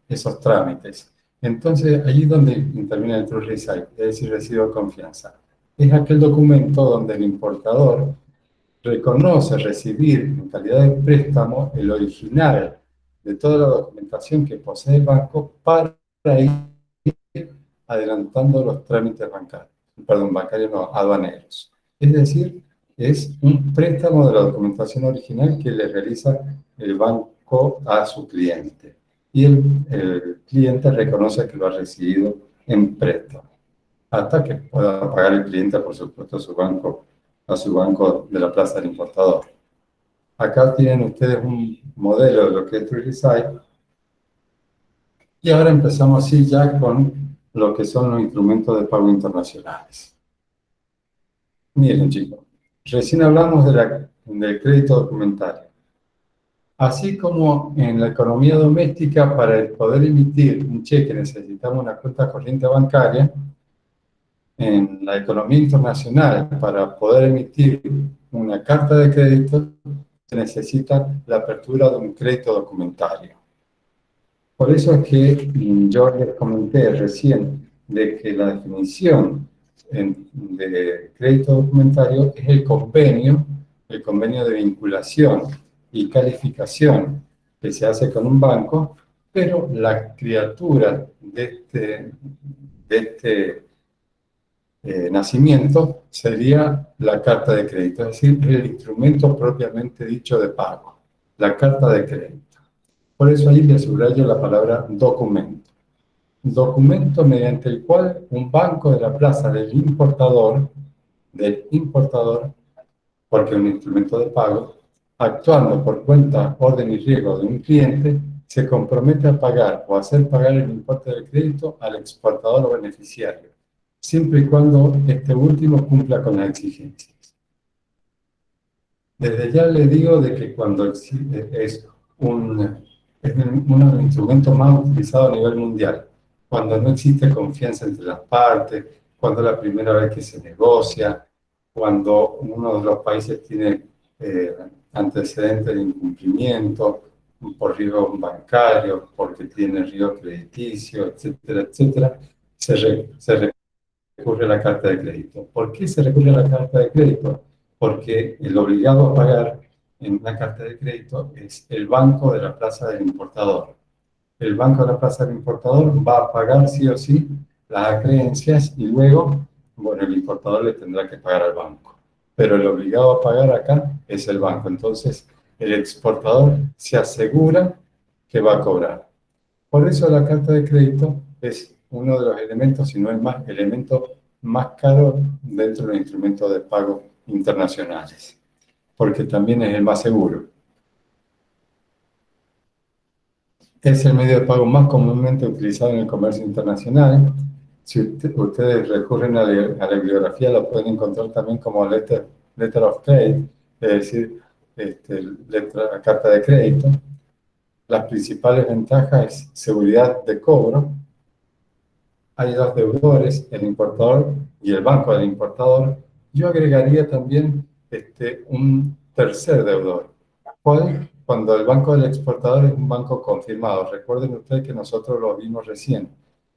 Speaker 2: esos trámites. Entonces, allí es donde interviene el Trust Result, es decir, recibo de confianza. Es aquel documento donde el importador reconoce recibir en calidad de préstamo el original de toda la documentación que posee el banco para ir adelantando los trámites bancarios, aduaneros. Es decir, es un préstamo de la documentación original que le realiza el banco a su cliente. Y el cliente reconoce que lo ha recibido en préstamo, hasta que pueda pagar el cliente, por supuesto, a su banco de la plaza del importador. Acá tienen ustedes un modelo de lo que es Trust Result. Y ahora empezamos así ya con lo que son los instrumentos de pago internacionales. Miren, chicos, recién hablamos del crédito documentario. Así como en la economía doméstica, para poder emitir un cheque necesitamos una cuenta corriente bancaria, en la economía internacional, para poder emitir una carta de crédito, se necesita la apertura de un crédito documentario. Por eso es que yo les comenté recién de que la definición de crédito documentario es el convenio de vinculación y calificación que se hace con un banco, pero la criatura de este nacimiento sería la carta de crédito, es decir, el instrumento propiamente dicho de pago. la carta de crédito. Por eso ahí le subrayo la palabra documento. Documento mediante el cual un banco de la plaza del importador, porque es un instrumento de pago, actuando por cuenta, orden y riesgo de un cliente, se compromete a pagar o hacer pagar el importe del crédito al exportador o beneficiario, siempre y cuando este último cumpla con las exigencias. Desde ya le digo de que cuando es uno de los instrumentos más utilizados a nivel mundial, cuando no existe confianza entre las partes, cuando es la primera vez que se negocia, cuando uno de los países tiene antecedentes de incumplimiento por riesgo bancario, porque tiene riesgo crediticio, etcétera, etcétera, se recurre a la carta de crédito. ¿Por qué se recurre a la carta de crédito? Porque el obligado a pagar en una carta de crédito es el banco de la plaza del importador. El banco de la plaza del importador va a pagar sí o sí las acreencias y luego, bueno, el importador le tendrá que pagar al banco. Pero el obligado a pagar acá es el banco. Entonces, el exportador se asegura que va a cobrar. Por eso la carta de crédito es uno de los elementos, si no el elemento más caro dentro de los instrumentos de pago internacionales, porque también es el más seguro. Es el medio de pago más comúnmente utilizado en el comercio internacional. Si ustedes recurren a la bibliografía, lo pueden encontrar también como letter of credit, es decir, carta de crédito. Las principales ventajas es seguridad de cobro. Hay dos deudores, el importador y el banco del importador. Yo agregaría también un tercer deudor. ¿Cuál? Cuando el banco del exportador es un banco confirmado. Recuerden ustedes que nosotros lo vimos recién.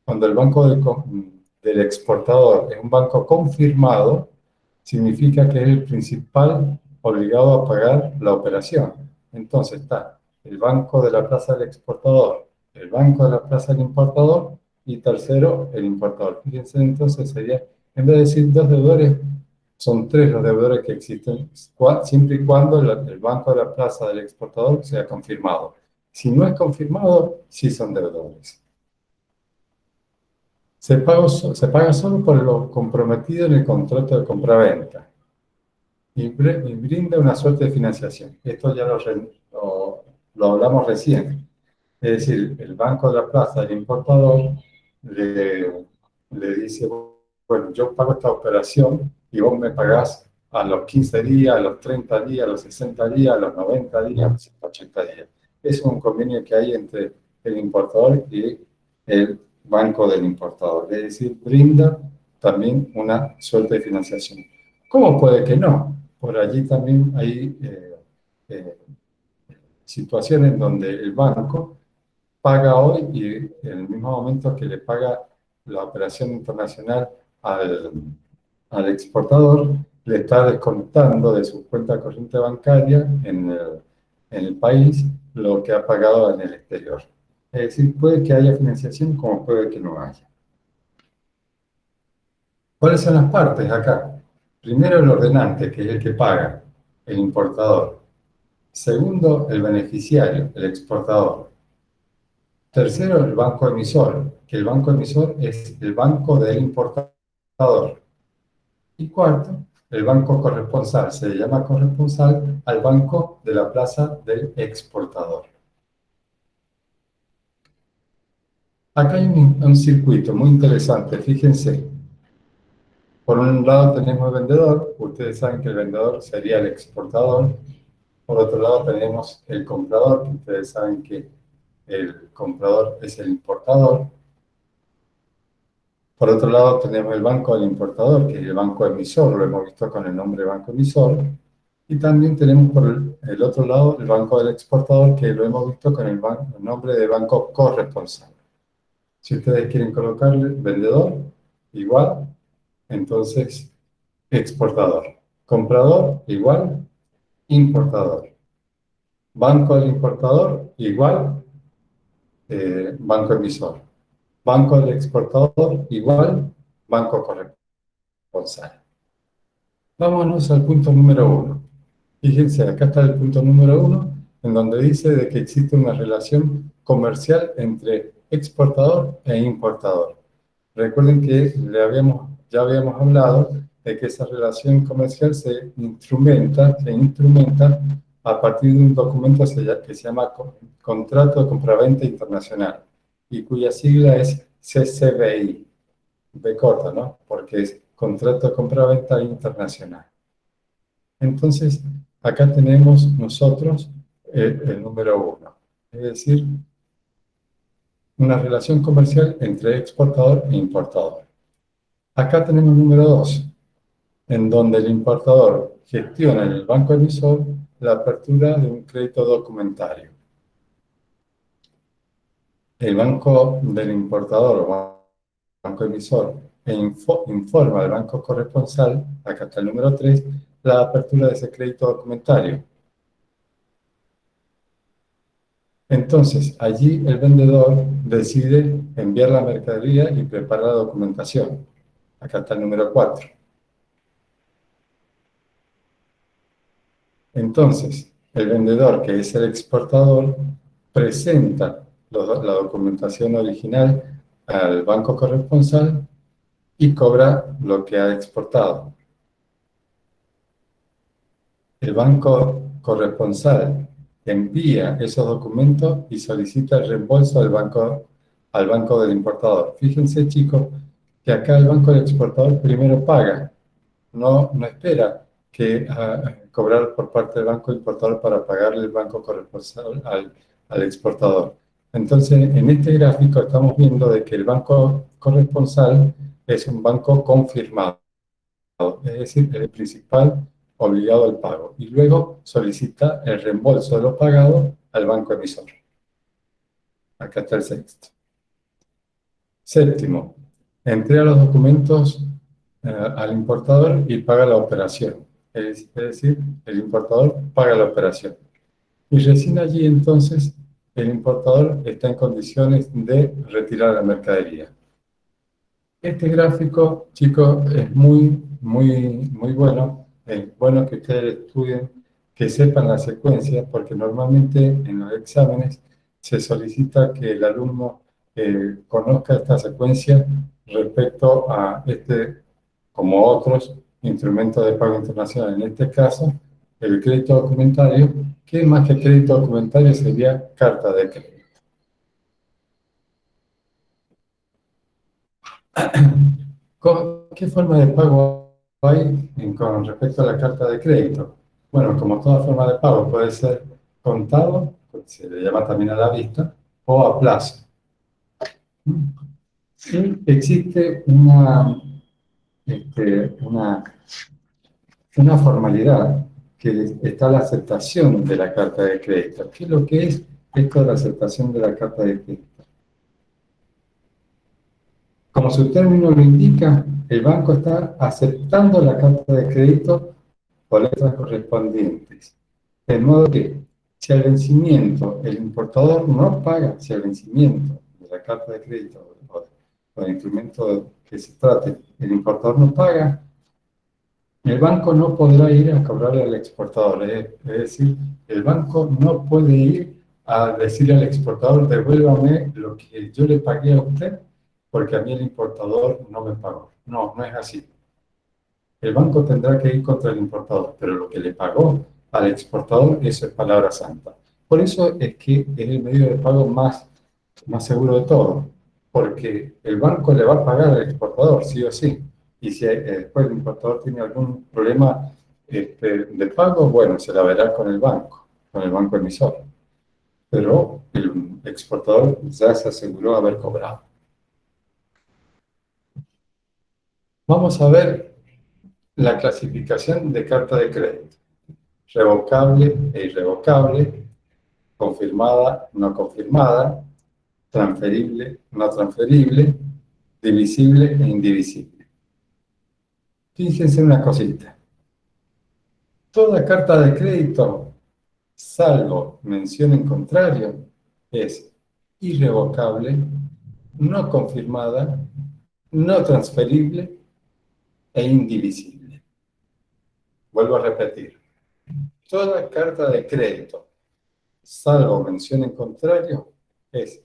Speaker 2: Cuando el banco del exportador es un banco confirmado, significa que es el principal obligado a pagar la operación. Entonces está el banco de la plaza del exportador, el banco de la plaza del importador y tercero, el importador. Fíjense, entonces sería, en vez de decir dos deudores, son tres los deudores que existen, siempre y cuando el banco de la plaza del exportador sea confirmado. Si no es confirmado, sí son deudores. Se paga solo por lo comprometido en el contrato de compraventa y brinda una suerte de financiación. Esto ya lo hablamos recién. Es decir, el banco de la plaza del importador le dice, bueno, yo pago esta operación y vos me pagás a los 15 días, a los 30 días, a los 60 días, a los 90 días, a los 180 días. Es un convenio que hay entre el importador y el banco del importador. Es decir, brinda también una suerte de financiación. ¿Cómo puede que no? Por allí también hay situaciones donde el banco paga hoy y en el mismo momento que le paga la operación internacional al exportador, le está descontando de su cuenta corriente bancaria en el país lo que ha pagado en el exterior. Es decir, puede que haya financiación como puede que no haya. ¿Cuáles son las partes acá? Primero, el ordenante, que es el que paga, el importador. Segundo, el beneficiario, el exportador. Tercero, el banco emisor, que el banco emisor es el banco del importador. Y cuarto, el banco corresponsal, se le llama corresponsal al banco de la plaza del exportador. Acá hay un circuito muy interesante, fíjense. Por un lado tenemos el vendedor, ustedes saben que el vendedor sería el exportador. Por otro lado tenemos el comprador, que ustedes saben que el comprador es el importador. Por otro lado tenemos el banco del importador, que es el banco emisor, lo hemos visto con el nombre banco emisor. Y también tenemos por el otro lado el banco del exportador, que lo hemos visto con el nombre de banco corresponsal. Si ustedes quieren colocarle vendedor, igual, entonces exportador. Comprador, igual, importador. Banco del importador, igual, banco emisor. Banco del exportador, igual, banco corresponsal. Vámonos al punto número 1. Fíjense, acá está el punto número 1, en donde dice de que existe una relación comercial entre exportador e importador. Recuerden que ya habíamos hablado de que esa relación comercial se instrumenta a partir de un documento que se llama Contrato de Compraventa Internacional y cuya sigla es CCBI, B corta, ¿no? Porque es Contrato de Compraventa Internacional. Entonces, acá tenemos nosotros el número 1, es decir, una relación comercial entre exportador e importador. Acá tenemos el número 2, en donde el importador gestiona en el banco emisor la apertura de un crédito documentario. El banco del importador o banco emisor informa al banco corresponsal, acá está el número 3, la apertura de ese crédito documentario. Entonces, allí el vendedor decide enviar la mercadería y preparar la documentación. Acá está el número 4. Entonces, el vendedor, que es el exportador, presenta la documentación original al banco corresponsal y cobra lo que ha exportado. El banco corresponsal envía esos documentos y solicita el reembolso al banco del importador. Fíjense, chicos, que acá el banco del exportador primero paga, no espera que cobrar por parte del banco importador para pagarle el banco corresponsal al exportador. Entonces, en este gráfico estamos viendo de que el banco corresponsal es un banco confirmado, es decir, el principal obligado al pago, y luego solicita el reembolso de lo pagado al banco emisor. Acá está el sexto. Séptimo, entrega los documentos al importador y paga la operación. Es decir, el importador paga la operación. Y recién allí entonces el importador está en condiciones de retirar la mercadería. Este gráfico, chicos, es muy bueno. Es bueno que ustedes estudien, que sepan la secuencia, porque normalmente en los exámenes se solicita que el alumno conozca esta secuencia respecto a como otros instrumentos de pago internacional. En este caso, el crédito documentario, que más que crédito documentario sería carta de crédito. ¿Qué forma de pago hay con respecto a la carta de crédito? Bueno, como toda forma de pago puede ser contado, se le llama también a la vista, o a plazo. Y existe una formalidad que está la aceptación de la carta de crédito. ¿Qué es lo que es esto de la aceptación de la carta de crédito? Como su término lo indica, el banco está aceptando la carta de crédito o letras correspondientes. De modo que, si al vencimiento el importador no paga, si al vencimiento de la carta de crédito o del instrumento que se trate, el importador no paga, el banco no podrá ir a cobrarle al exportador. Es decir, el banco no puede ir a decirle al exportador, devuélvame lo que yo le pagué a usted, porque a mí el importador no me pagó. No, no es así. El banco tendrá que ir contra el importador, pero lo que le pagó al exportador, eso es palabra santa. Por eso es que es el medio de pago más seguro de todo, porque el banco le va a pagar al exportador, sí o sí. Y si después el importador tiene algún problema de pago, bueno, se la verá con el banco emisor. Pero el exportador ya se aseguró haber cobrado. Vamos a ver la clasificación de carta de crédito. Revocable e irrevocable, confirmada, no confirmada, transferible, no transferible, divisible e indivisible. Fíjense una cosita. Toda carta de crédito, salvo mención en contrario, es irrevocable, no confirmada, no transferible e indivisible. Vuelvo a repetir. Toda carta de crédito, salvo mención en contrario, es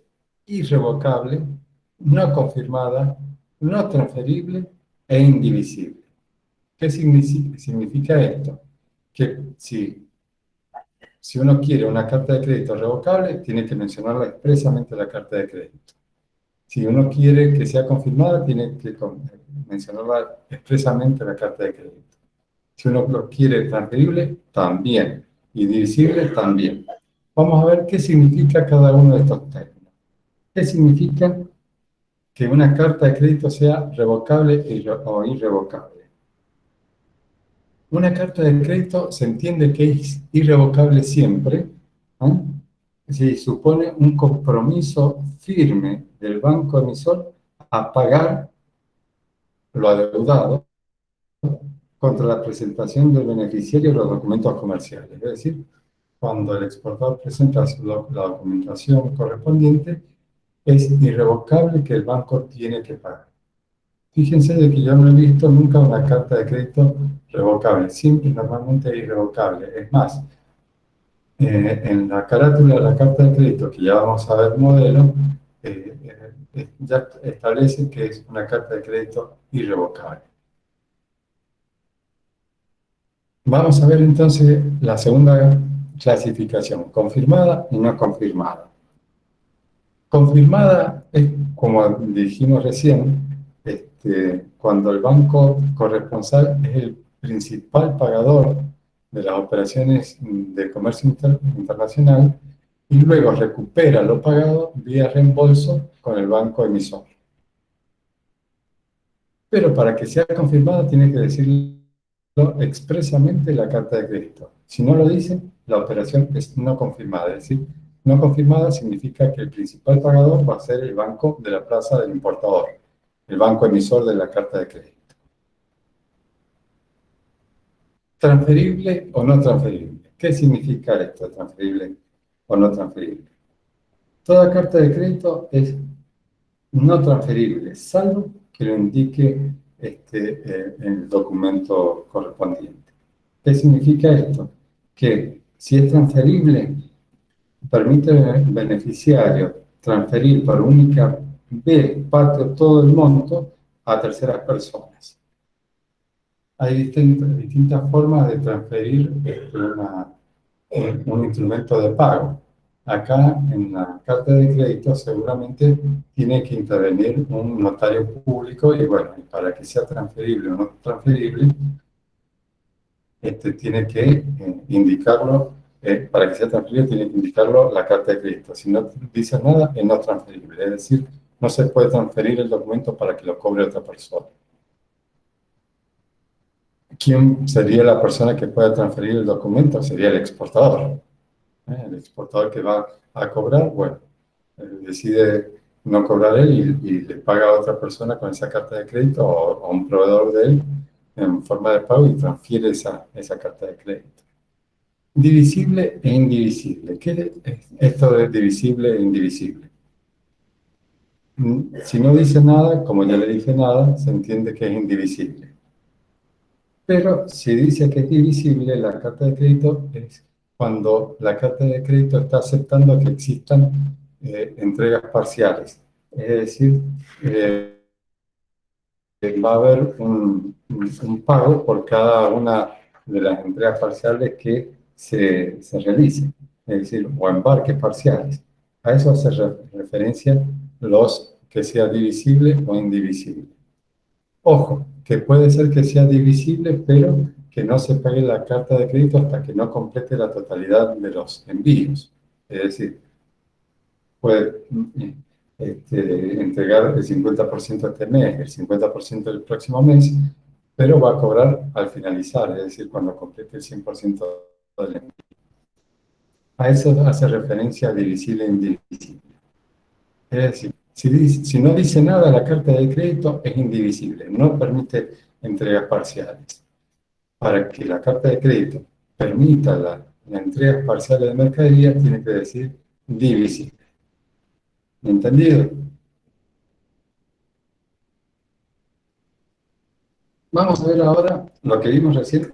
Speaker 2: irrevocable, no confirmada, no transferible e indivisible. ¿Qué significa esto? Que si uno quiere una carta de crédito revocable, tiene que mencionarla expresamente en la carta de crédito. Si uno quiere que sea confirmada, tiene que mencionarla expresamente en la carta de crédito. Si uno lo quiere transferible, también. Y divisible, también. Vamos a ver qué significa cada uno de estos términos. ¿Qué significa que una carta de crédito sea revocable o irrevocable? Una carta de crédito se entiende que es irrevocable siempre, ¿eh? Si supone un compromiso firme del banco emisor a pagar lo adeudado contra la presentación del beneficiario de los documentos comerciales. Es decir, cuando el exportador presenta la documentación correspondiente, es irrevocable que el banco tiene que pagar. Fíjense de que yo no he visto nunca una carta de crédito revocable, siempre normalmente es irrevocable. Es más, en la carátula de la carta de crédito, que ya vamos a ver modelo, ya establece que es una carta de crédito irrevocable. Vamos a ver entonces la segunda clasificación, confirmada y no confirmada. Confirmada es, como dijimos recién, cuando el banco corresponsal es el principal pagador de las operaciones de comercio internacional y luego recupera lo pagado vía reembolso con el banco emisor. Pero para que sea confirmada tiene que decirlo expresamente la carta de crédito. Si no lo dice, la operación es no confirmada. Es decir, no confirmada significa que el principal pagador va a ser el banco de la plaza del importador, el banco emisor de la carta de crédito. ¿Transferible o no transferible? ¿Qué significa esto, transferible o no transferible? Toda carta de crédito es no transferible, salvo que lo indique el documento correspondiente. ¿Qué significa esto? Que si es transferible, permite al beneficiario transferir por única vez parte o todo el monto a terceras personas. Hay distintas formas de transferir un instrumento de pago. Acá, en la carta de crédito, seguramente tiene que intervenir un notario público y, bueno, para que sea transferible o no transferible, tiene que indicarlo, para que sea transferible tiene que indicarlo la carta de crédito. Si no dice nada, es no transferible. Es decir, no se puede transferir el documento para que lo cobre otra persona. ¿Quién sería la persona que pueda transferir el documento? Sería el exportador. El exportador que va a cobrar, bueno, decide no cobrar él y le paga a otra persona con esa carta de crédito o a un proveedor de él en forma de pago y transfiere esa carta de crédito. Divisible e indivisible. ¿Qué es esto de divisible e indivisible? Si no dice nada, como ya le dije nada, se entiende que es indivisible. Pero si dice que es divisible, la carta de crédito es cuando la carta de crédito está aceptando que existan entregas parciales. Es decir, va a haber un pago por cada una de las entregas parciales que se realicen. Es decir, o embarques parciales. A eso hace referencia los que sea divisible o indivisible. Ojo, que puede ser que sea divisible, pero que no se pague la carta de crédito hasta que no complete la totalidad de los envíos. Es decir, puede entregar el 50% este mes, el 50% del próximo mes, pero va a cobrar al finalizar, es decir, cuando complete el 100% del envío. A eso hace referencia divisible e indivisible. Es decir, si no dice nada, la carta de crédito es indivisible, no permite entregas parciales. Para que la carta de crédito permita la entrega parcial de mercadería, tiene que decir divisible. ¿Entendido? Vamos a ver ahora lo que vimos recién,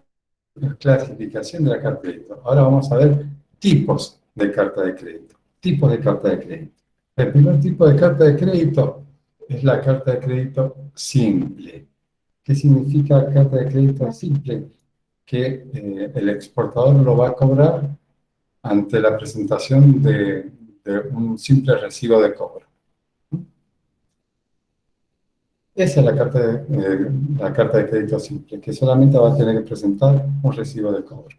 Speaker 2: la clasificación de la carta de crédito. Ahora vamos a ver tipos de carta de crédito. Tipos de carta de crédito. El primer tipo de carta de crédito es la carta de crédito simple. ¿Qué significa carta de crédito simple? Que el exportador lo va a cobrar ante la presentación de un simple recibo de cobro. Esa es la carta de crédito simple, que solamente va a tener que presentar un recibo de cobro.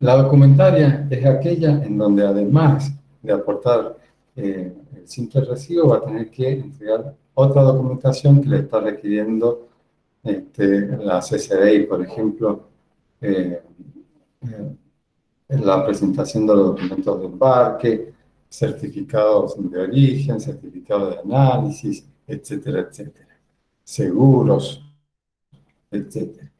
Speaker 2: La documentaria es aquella en donde además de aportar el simple recibo, va a tener que entregar otra documentación que le está requiriendo la CCDI, por ejemplo, la presentación de los documentos de embarque, certificados de origen, certificados de análisis, etcétera, etcétera. Seguros, etcétera.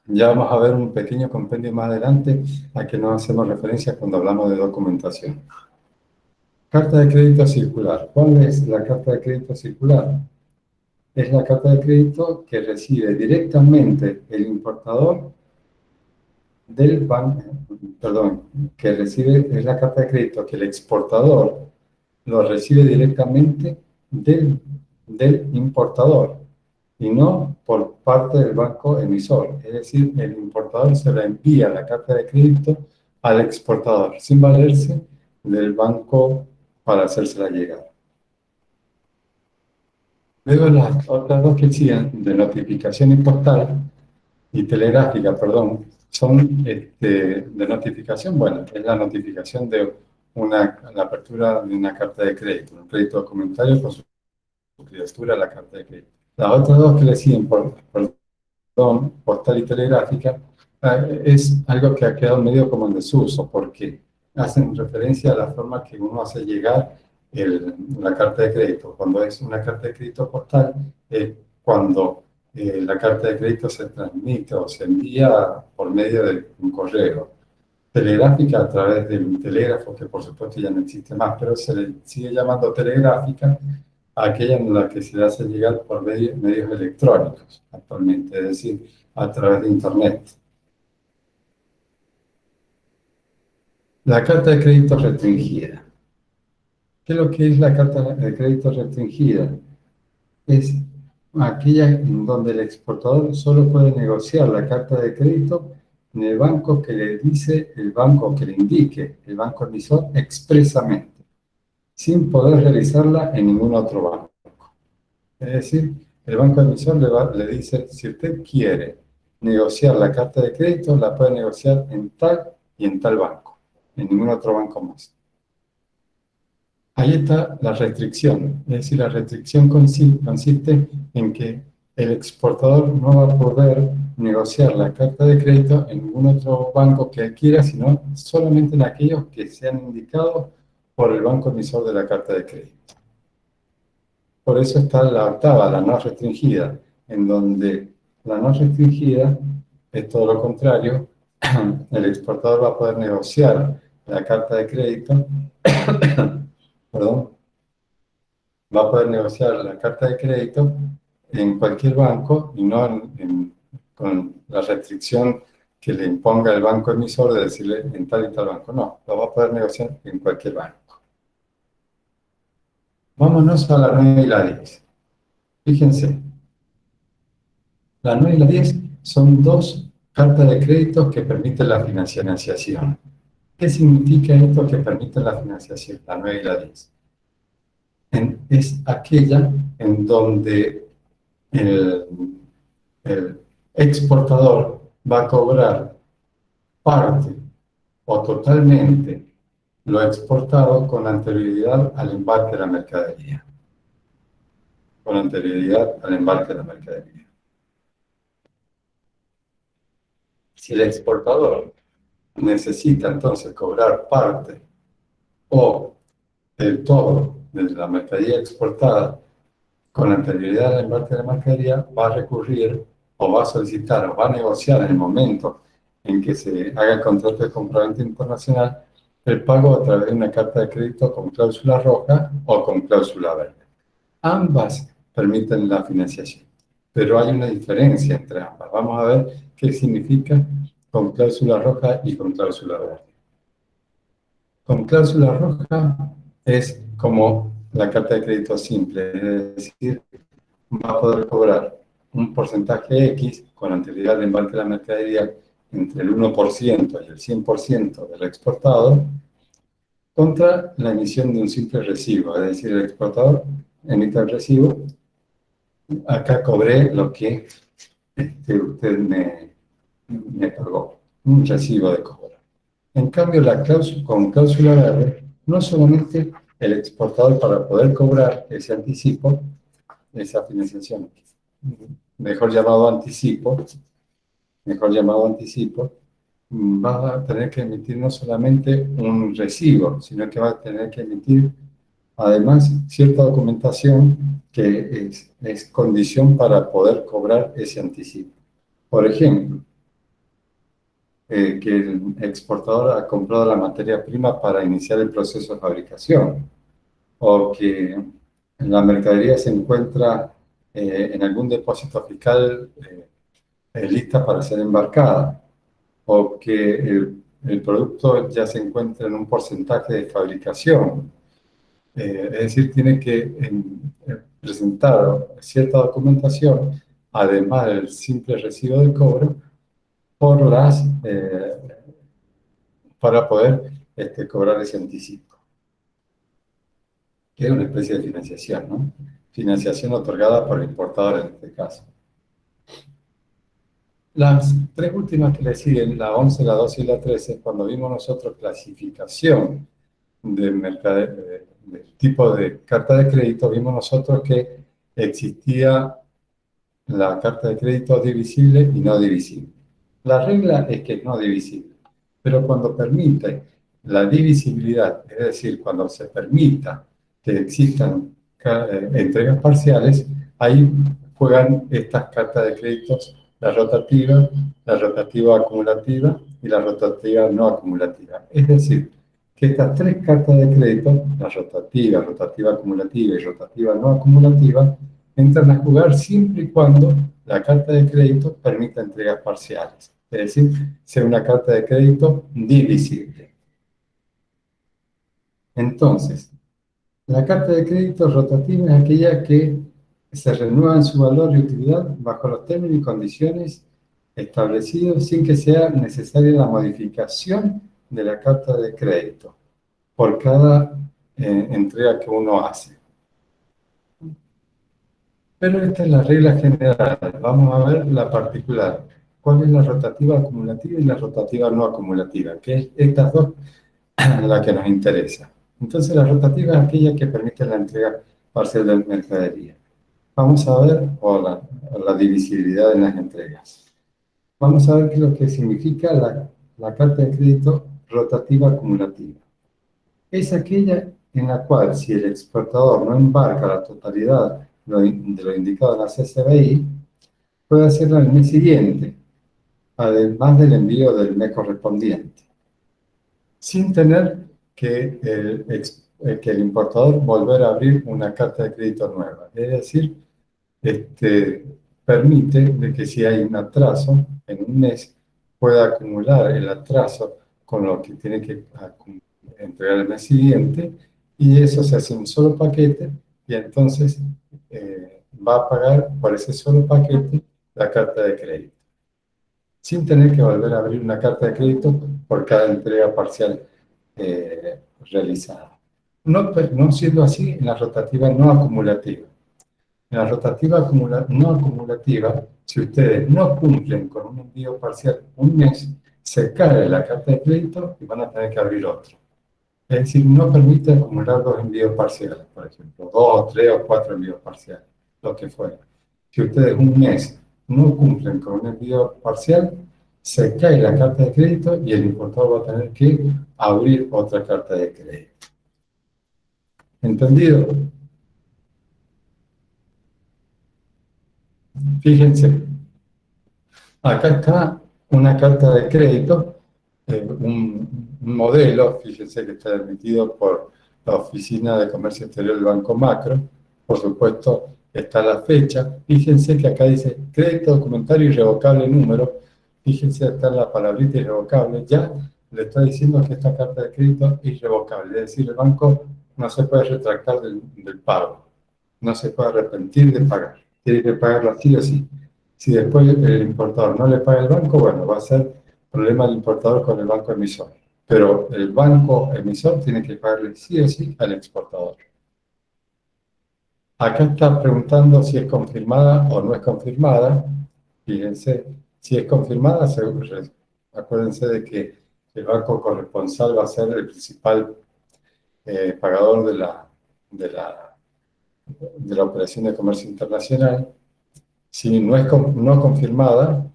Speaker 2: Ya vamos a ver un pequeño compendio más adelante a que nos hacemos referencia cuando hablamos de documentación. Carta de crédito circular. ¿Cuál es la carta de crédito circular? Es la carta de crédito que recibe directamente el importador del banco, es la carta de crédito que el exportador lo recibe directamente del importador y no por parte del banco emisor. Es decir, el importador se la envía la carta de crédito al exportador sin valerse del banco para hacérsela llegar. Luego las otras dos que siguen, de notificación y postal y telegráfica, perdón, son de notificación. Bueno, es la notificación de la apertura de una carta de crédito, un crédito documentario con su criatura, la carta de crédito. Las otras dos que le siguen, perdón, postal y telegráfica, es algo que ha quedado medio como en desuso, porque hacen referencia a la forma que uno hace llegar la carta de crédito. Cuando es una carta de crédito postal, es cuando la carta de crédito se transmite o se envía por medio de un correo. Telegráfica a través del telégrafo, que por supuesto ya no existe más, pero se le sigue llamando telegráfica a aquella en la que se le hace llegar por medios electrónicos actualmente, es decir, a través de Internet. La carta de crédito restringida. ¿Qué es lo que es la carta de crédito restringida? Es aquella en donde el exportador solo puede negociar la carta de crédito en el banco que le dice, el banco que le indique, el banco emisor expresamente, sin poder realizarla en ningún otro banco. Es decir, el banco emisor le dice, si usted quiere negociar la carta de crédito, la puede negociar en tal y en tal banco, en ningún otro banco más. Ahí está la restricción, es decir, la restricción consiste en que el exportador no va a poder negociar la carta de crédito en ningún otro banco que quiera, sino solamente en aquellos que sean indicados por el banco emisor de la carta de crédito. Por eso está la octava, la no restringida, en donde la no restringida es todo lo contrario. El exportador va a poder negociar la carta de crédito, perdón, va a poder negociar la carta de crédito en cualquier banco y no con la restricción que le imponga el banco emisor de decirle en tal y tal banco. No, lo va a poder negociar en cualquier banco. Vámonos a la 9 y la 10. Fíjense, la 9 y la 10 son dos cartas de crédito que permiten la financiación. ¿Qué significa esto que permite la financiación, la 9 y la 10? Es aquella en donde el exportador va a cobrar parte o totalmente lo exportado con anterioridad al embarque de la mercadería. Con anterioridad al embarque de la mercadería. Si el exportador necesita entonces cobrar parte o el todo de la mercadería exportada con anterioridad al embarque de la mercadería, va a recurrir o va a solicitar o va a negociar en el momento en que se haga el contrato de compraventa internacional el pago a través de una carta de crédito con cláusula roja o con cláusula verde. Ambas permiten la financiación, pero hay una diferencia entre ambas. Vamos a ver qué significa con cláusula roja y con cláusula verde. Con cláusula roja es como la carta de crédito simple, es decir, va a poder cobrar un porcentaje X con anterioridad al embarque de la mercadería entre el 1% y el 100% del exportado contra la emisión de un simple recibo, es decir, el exportador emite el recibo, acá cobré lo que usted me pagó, un recibo de cobro. En cambio, con cláusula verde, no solamente el exportador para poder cobrar ese anticipo, esa financiación, mejor llamado anticipo, va a tener que emitir no solamente un recibo, sino que va a tener que emitir además cierta documentación que es condición para poder cobrar ese anticipo. Por ejemplo, que el exportador ha comprado la materia prima para iniciar el proceso de fabricación, o que la mercadería se encuentra en algún depósito fiscal lista para ser embarcada, o que el producto ya se encuentra en un porcentaje de fabricación. Es decir, tiene que presentar cierta documentación, además del simple recibo de cobro, para poder cobrar ese anticipo, que es una especie de financiación, ¿no? Financiación otorgada por el importador en este caso. Las tres últimas que le siguen, la 11, la 12 y la 13, cuando vimos nosotros clasificación del tipo de carta de crédito, vimos nosotros que existía la carta de crédito divisible y no divisible. La regla es que es no divisible, pero cuando permite la divisibilidad, es decir, cuando se permita que existan entregas parciales, ahí juegan estas cartas de créditos, la rotativa acumulativa y la rotativa no acumulativa. Es decir, que estas tres cartas de crédito, la rotativa acumulativa y rotativa no acumulativa, entran a jugar siempre y cuando la carta de crédito permita entregas parciales. Es decir, sea una carta de crédito divisible. Entonces, la carta de crédito rotativa es aquella que se renueva en su valor y utilidad bajo los términos y condiciones establecidos sin que sea necesaria la modificación de la carta de crédito por cada entrega que uno hace. Pero esta es la regla general. Vamos a ver la particular. ¿Cuál es la rotativa acumulativa y la rotativa no acumulativa? Que es estas dos la que nos interesa. Entonces, la rotativa es aquella que permite la entrega parcial de mercadería. Vamos a ver la divisibilidad en las entregas. Vamos a ver qué es lo que significa la carta de crédito rotativa acumulativa. Es aquella en la cual, si el exportador no embarca la totalidad de lo indicado en la CCBI, puede hacerlo el mes siguiente, además del envío del mes correspondiente, sin tener que el importador volver a abrir una carta de crédito nueva. Es decir, permite de que si hay un atraso en un mes, pueda acumular el atraso con lo que tiene que entregar el mes siguiente, y eso se hace un solo paquete, y entonces va a pagar por ese solo paquete la carta de crédito, sin tener que volver a abrir una carta de crédito por cada entrega parcial realizada. No siendo así en la rotativa no acumulativa. En la rotativa no acumulativa, si ustedes no cumplen con un envío parcial un mes, se cae la carta de crédito y van a tener que abrir otro. Es decir, no permite acumular dos envíos parciales, por ejemplo, 2, 3 o 4 envíos parciales, lo que fuera. Si ustedes un mes no cumplen con un envío parcial, se cae la carta de crédito y el importador va a tener que abrir otra carta de crédito. ¿Entendido? Fíjense, acá está una carta de crédito, un modelo, fíjense que está emitido por la Oficina de Comercio Exterior del Banco Macro, por supuesto está la fecha, fíjense que acá dice crédito documentario irrevocable número, fíjense, está en la palabrita irrevocable, ya le está diciendo que esta carta de crédito es irrevocable, es decir, el banco no se puede retractar del pago, no se puede arrepentir de pagar, tiene que pagarlo sí o sí. Si después el importador no le paga al banco, bueno, va a ser problema del importador con el banco emisor, pero el banco emisor tiene que pagarle sí o sí al exportador. Acá está preguntando si es confirmada o no es confirmada. Fíjense, si es confirmada, acuérdense de que el banco corresponsal va a ser el principal pagador de la operación de comercio internacional. Si no es no confirmada,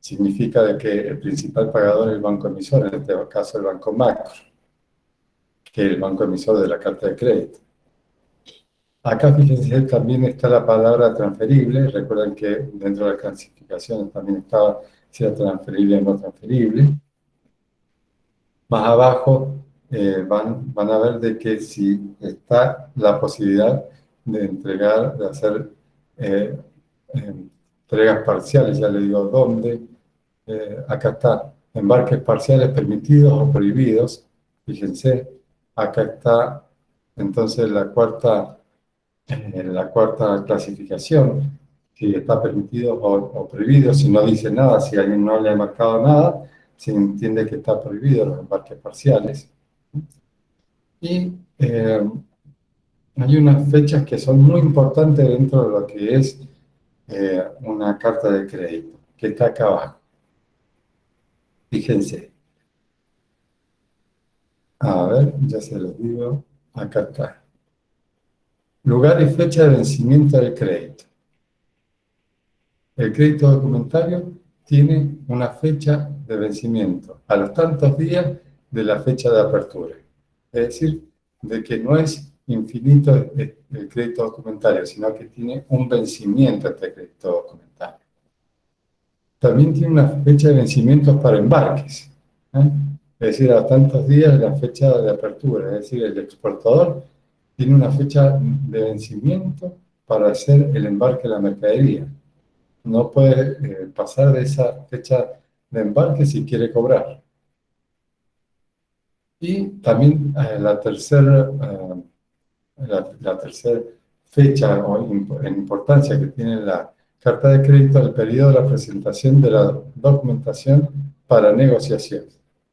Speaker 2: significa de que el principal pagador es el banco emisor, en este caso el banco macro, que es el banco emisor de la carta de crédito. Acá, fíjense, también está la palabra transferible. Recuerden que dentro de las clasificaciones también estaba si era transferible o no transferible. Más abajo van a ver de que si está la posibilidad de entregar, de hacer entregas parciales, ya le digo dónde. Acá está, embarques parciales permitidos o prohibidos. Fíjense, acá está entonces la cuarta clasificación, si está permitido o prohibido. Si no dice nada, si alguien no le ha marcado nada, se entiende que está prohibido los embarques parciales. Y hay unas fechas que son muy importantes dentro de lo que es una carta de crédito, que está acá abajo. Fíjense. A ver, ya se los digo. Acá está. Lugar y fecha de vencimiento del crédito. El crédito documentario tiene una fecha de vencimiento a los tantos días de la fecha de apertura. Es decir, de que no es infinito el crédito documentario, sino que tiene un vencimiento este crédito documentario. También tiene una fecha de vencimiento para embarques, es decir, a tantos días de la fecha de apertura. Es decir, el exportador tiene una fecha de vencimiento para hacer el embarque de la mercadería. No puede pasar de esa fecha de embarque si quiere cobrar. Y también la tercera fecha en importancia que tiene la carta de crédito, el periodo de la presentación de la documentación para negociación.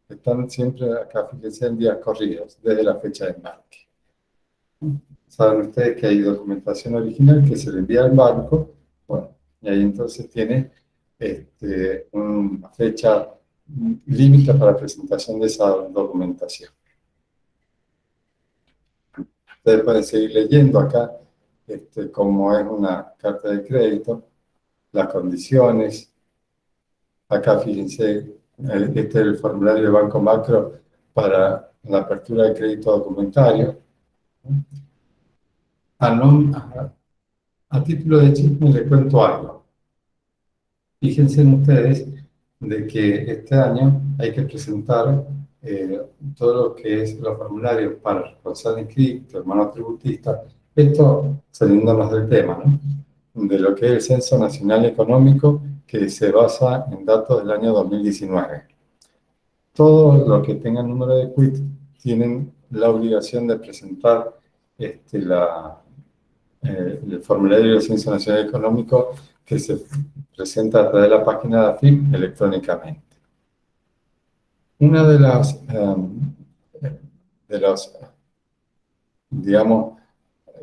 Speaker 2: Están siempre acá, fíjense, en días corridos, desde la fecha de embarque. Saben ustedes que hay documentación original que se le envía al banco, bueno, y ahí entonces tiene una fecha límite para presentación de esa documentación. Ustedes pueden seguir leyendo acá cómo es una carta de crédito, las condiciones. Acá fíjense, este es el formulario de Banco Macro para la apertura de crédito documentario. A título de chisme les cuento algo. Fíjense ustedes de que este año hay que presentar todo lo que es los formularios para responsable inscripto, hermano tributista, esto saliéndonos del tema, ¿no? De lo que es el Censo Nacional Económico, que se basa en datos del año 2019. Todos los que tengan número de quit tienen la obligación de presentar el formulario del Censo Nacional Económico, que se presenta a través de la página de AFIP electrónicamente. Una de las, digamos,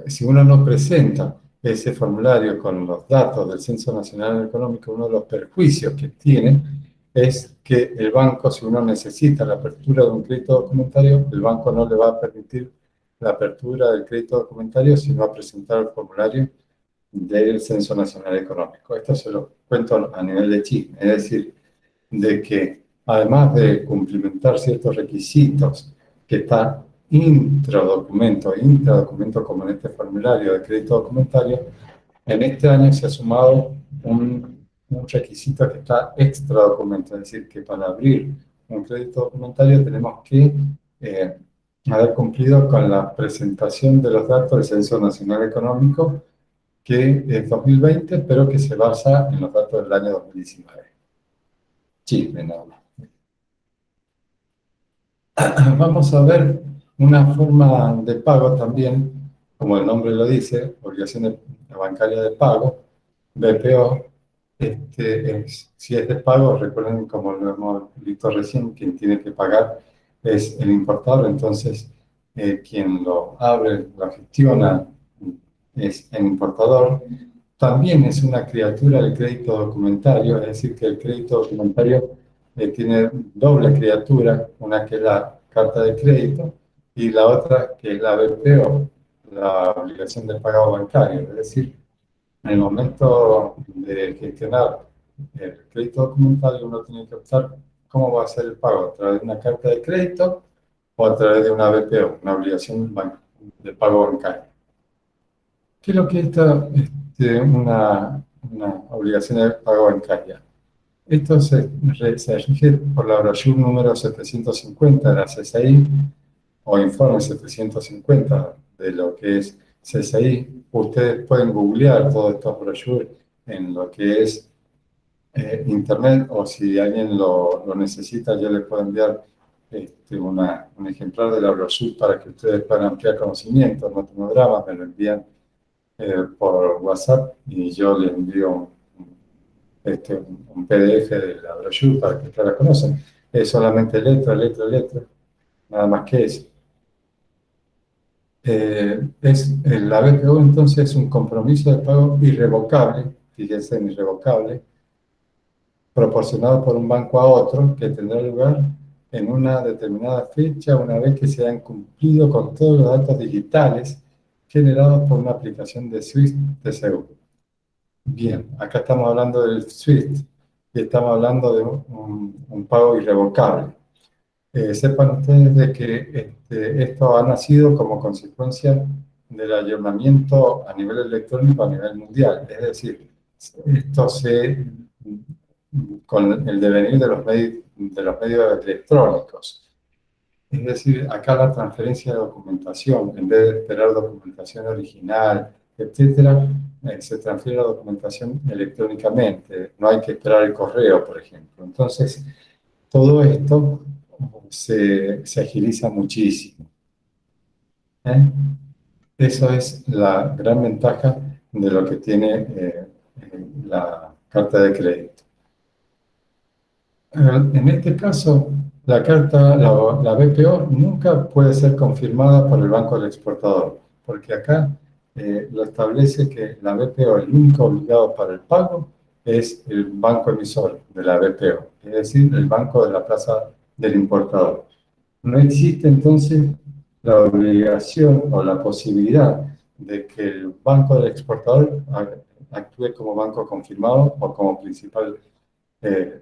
Speaker 2: si uno no presenta ese formulario con los datos del Censo Nacional Económico, uno de los perjuicios que tiene es que el banco, si uno necesita la apertura de un crédito documentario, el banco no le va a permitir la apertura del crédito documentario si no va a presentar el formulario del Censo Nacional Económico. Esto se lo cuento a nivel de chisme, es decir, de que además de cumplimentar ciertos requisitos que está intradocumento como en este formulario de crédito documentario, en este año se ha sumado un requisito que está extradocumento, es decir, que para abrir un crédito documentario tenemos que haber cumplido con la presentación de los datos del Censo Nacional Económico, que es 2020, pero que se basa en los datos del año 2019. chisme, nada más. Vamos a ver una forma de pago también, como el nombre lo dice, obligación bancaria de pago, BPO. Si es de pago, recuerden, como lo hemos visto recién, quien tiene que pagar es el importador, entonces quien lo abre, lo gestiona, es el importador. También es una criatura del crédito documentario, es decir, que el crédito documentario tiene doble criatura, una que es la carta de crédito y la otra que es la BPO, la obligación de pago bancario. Es decir, en el momento de gestionar el crédito documentario uno tiene que optar cómo va a ser el pago, a través de una carta de crédito o a través de una BPO, una obligación de pago bancario. ¿Qué es lo que es una obligación de pago bancaria? Esto se rige por la brochure número 750 de la CCI o informe 750 de lo que es CCI. Ustedes pueden googlear todos estos brochures en lo que es internet, o si alguien lo necesita, yo les puedo enviar un ejemplar de la brochure para que ustedes puedan ampliar conocimientos. No tengo drama, me lo envían por WhatsApp y yo les envío un PDF de la brochure para que ustedes la conozcan. Es solamente letra, nada más que eso. La BPO entonces es un compromiso de pago irrevocable, fíjense en irrevocable, proporcionado por un banco a otro, que tendrá lugar en una determinada fecha una vez que se hayan cumplido con todos los datos digitales generados por una aplicación de SWIFT de seguro. Bien, acá estamos hablando del SWIFT y estamos hablando de un pago irrevocable. Sepan ustedes de que esto ha nacido como consecuencia del ayornamiento a nivel electrónico a nivel mundial. Es decir, esto con el devenir de los medios electrónicos. Es decir, acá la transferencia de documentación, en vez de esperar documentación original, etcétera, se transfiere la documentación electrónicamente. No hay que esperar el correo, por ejemplo. Entonces, todo esto se agiliza muchísimo. Eso es la gran ventaja de lo que tiene la carta de crédito. En este caso, la BPO nunca puede ser confirmada por el banco del exportador, porque acá lo establece que la BPO, el único obligado para el pago, es el banco emisor de la BPO, es decir, el banco de la plaza del importador. No existe entonces la obligación o la posibilidad de que el banco del exportador actúe como banco confirmado o como principal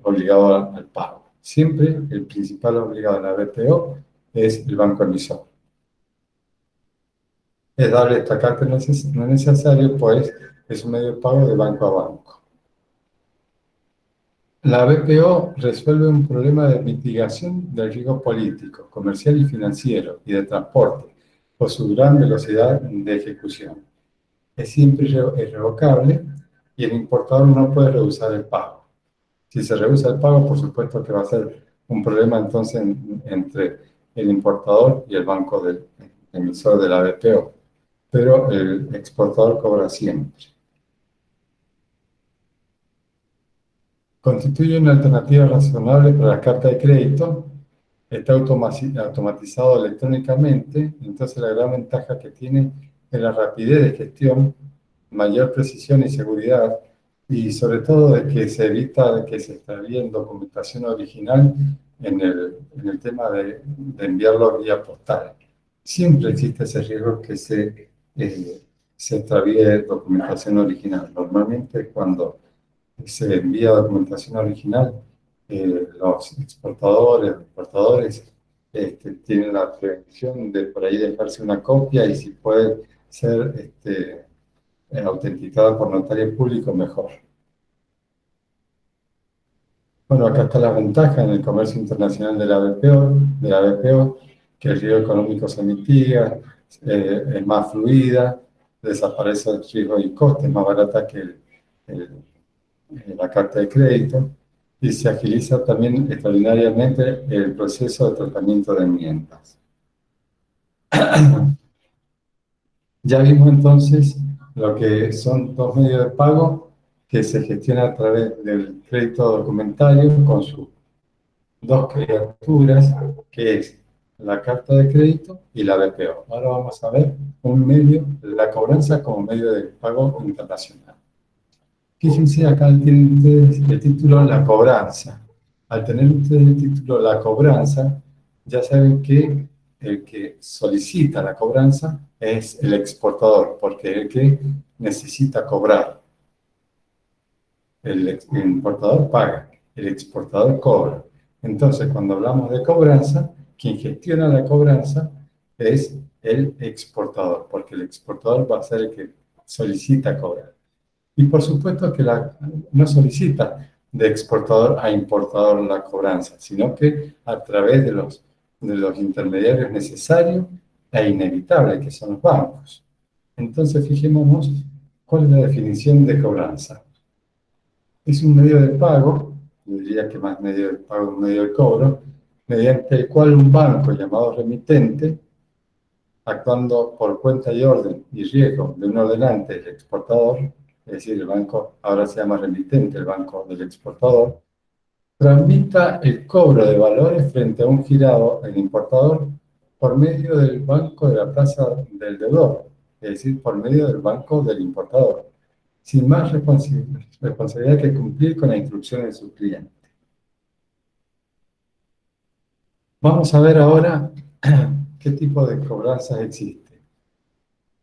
Speaker 2: obligado al pago. Siempre el principal obligado a la BPO es el banco emisor. Es darle esta carta no es necesario, pues es un medio de pago de banco a banco. La BPO resuelve un problema de mitigación del riesgo político, comercial y financiero y de transporte por su gran velocidad de ejecución. Es siempre irrevocable y el importador no puede rehusar el pago. Si se rehúsa el pago, por supuesto que va a ser un problema entonces entre el importador y el banco del emisor de la BPO, pero el exportador cobra siempre. Constituye una alternativa razonable para la carta de crédito, está automatizado electrónicamente, entonces la gran ventaja que tiene es la rapidez de gestión, mayor precisión y seguridad, y sobre todo de que se evita de que se extravíe documentación original en el tema de enviarlo vía postal. Siempre existe ese riesgo que se extravíe documentación original. Normalmente cuando se envía documentación original, los exportadores, los importadores, tienen la prevención de por ahí dejarse una copia y si puede ser autenticada por notario público, mejor. Bueno, acá está la ventaja en el comercio internacional de la BPO, que el riesgo económico se mitiga, es más fluida, desaparece el riesgo y coste, es más barata que la carta de crédito, y se agiliza también extraordinariamente el proceso de tratamiento de enmiendas. Ya vimos entonces lo que son dos medios de pago que se gestionan a través del crédito documentario con sus dos criaturas, que es la carta de crédito y la BPO. Ahora vamos a ver un medio, la cobranza como medio de pago internacional. Fíjense, acá tienen ustedes el título La Cobranza. Al tener ustedes el título La Cobranza, ya saben que el que solicita la cobranza es el exportador, porque es el que necesita cobrar. El importador paga, el exportador cobra. Entonces, cuando hablamos de cobranza, quien gestiona la cobranza es el exportador, porque el exportador va a ser el que solicita cobrar. Y por supuesto que no solicita de exportador a importador la cobranza, sino que a través de los intermediarios necesarios e inevitables, que son los bancos. Entonces, fijémonos cuál es la definición de cobranza. Es un medio de pago, yo diría que más medio de pago, un medio de cobro, mediante el cual un banco llamado remitente, actuando por cuenta y orden y riesgo de un ordenante, el exportador, es decir, el banco ahora se llama remitente, el banco del exportador, tramita el cobro de valores frente a un girado, el importador, por medio del banco de la plaza del deudor, es decir, por medio del banco del importador, sin más responsabilidad que cumplir con las instrucciones de su cliente. Vamos a ver ahora qué tipo de cobranzas existe.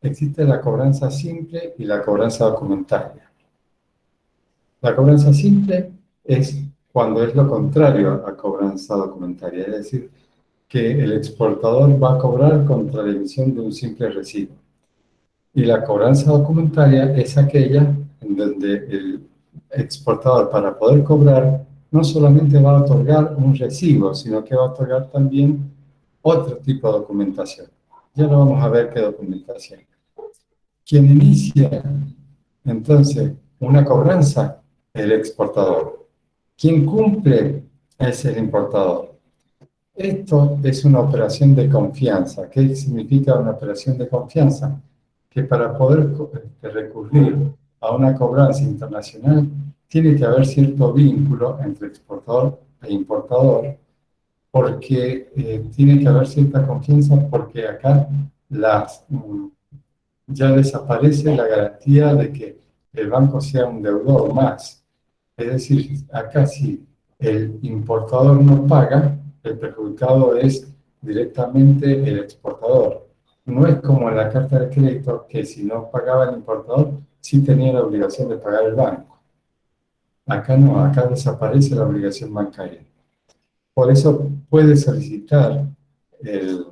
Speaker 2: Existe la cobranza simple y la cobranza documentaria. La cobranza simple es cuando es lo contrario a cobranza documentaria, es decir, que el exportador va a cobrar contra la emisión de un simple recibo. Y la cobranza documentaria es aquella en donde el exportador, para poder cobrar, no solamente va a otorgar un recibo, sino que va a otorgar también otro tipo de documentación. Ya lo vamos a ver qué documentación. Quien inicia, entonces, una cobranza, el exportador. Quien cumple es el importador. Esto es una operación de confianza. ¿Qué significa una operación de confianza? Que para poder recurrir a una cobranza internacional tiene que haber cierto vínculo entre exportador e importador, porque tiene que haber cierta confianza, porque acá ya desaparece la garantía de que el banco sea un deudor más. Es decir, acá si el importador no paga, el perjudicado es directamente el exportador. No es como en la carta de crédito, que si no pagaba el importador, sí tenía la obligación de pagar el banco. Acá no, acá desaparece la obligación bancaria. Por eso puede solicitar el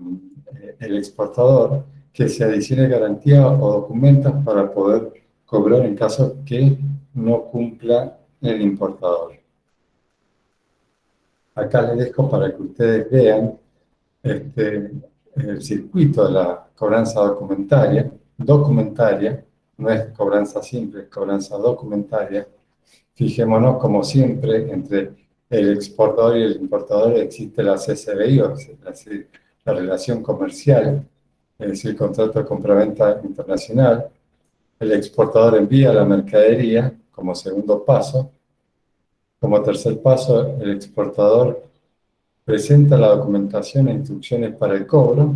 Speaker 2: exportador que se adicione garantía o documentos para poder cobrar en caso que no cumpla el importador. Acá les dejo para que ustedes vean el circuito de la cobranza documentaria, no es cobranza simple, es cobranza documentaria. Fijémonos, como siempre, entre el exportador y el importador existe la CCBI, o sea, la relación comercial, es decir, el contrato de compraventa internacional. El exportador envía la mercadería como segundo paso. Como tercer paso, el exportador presenta la documentación e instrucciones para el cobro.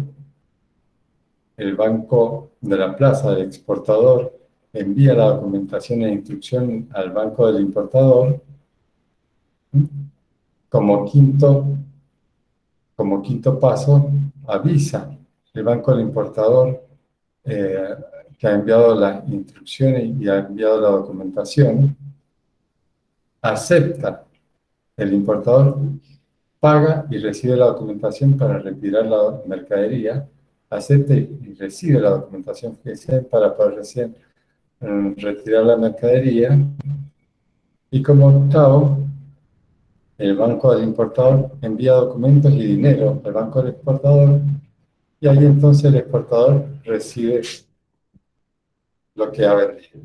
Speaker 2: El banco de la plaza del exportador envía la documentación e instrucción al banco del importador. Como quinto paso, avisa el banco del importador que ha enviado las instrucciones y ha enviado la documentación. Acepta el importador, paga y recibe la documentación para retirar la mercadería. Acepta y recibe la documentación para poder recién retirar la mercadería. Y como octavo, el banco del importador envía documentos y dinero al banco del exportador, y ahí entonces el exportador recibe lo que ha vendido.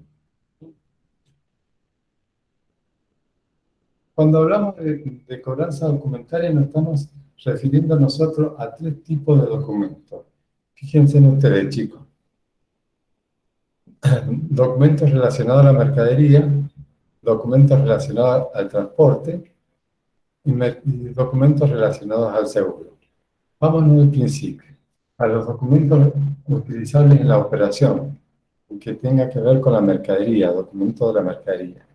Speaker 2: Cuando hablamos de cobranza documentaria, nos estamos refiriendo nosotros a 3 tipos de documentos. Fíjense en ustedes, chicos. Documentos relacionados a la mercadería, documentos relacionados al transporte y documentos relacionados al seguro. Vámonos al principio, a los documentos utilizables en la operación, que tenga que ver con la mercadería, documentos de la mercadería.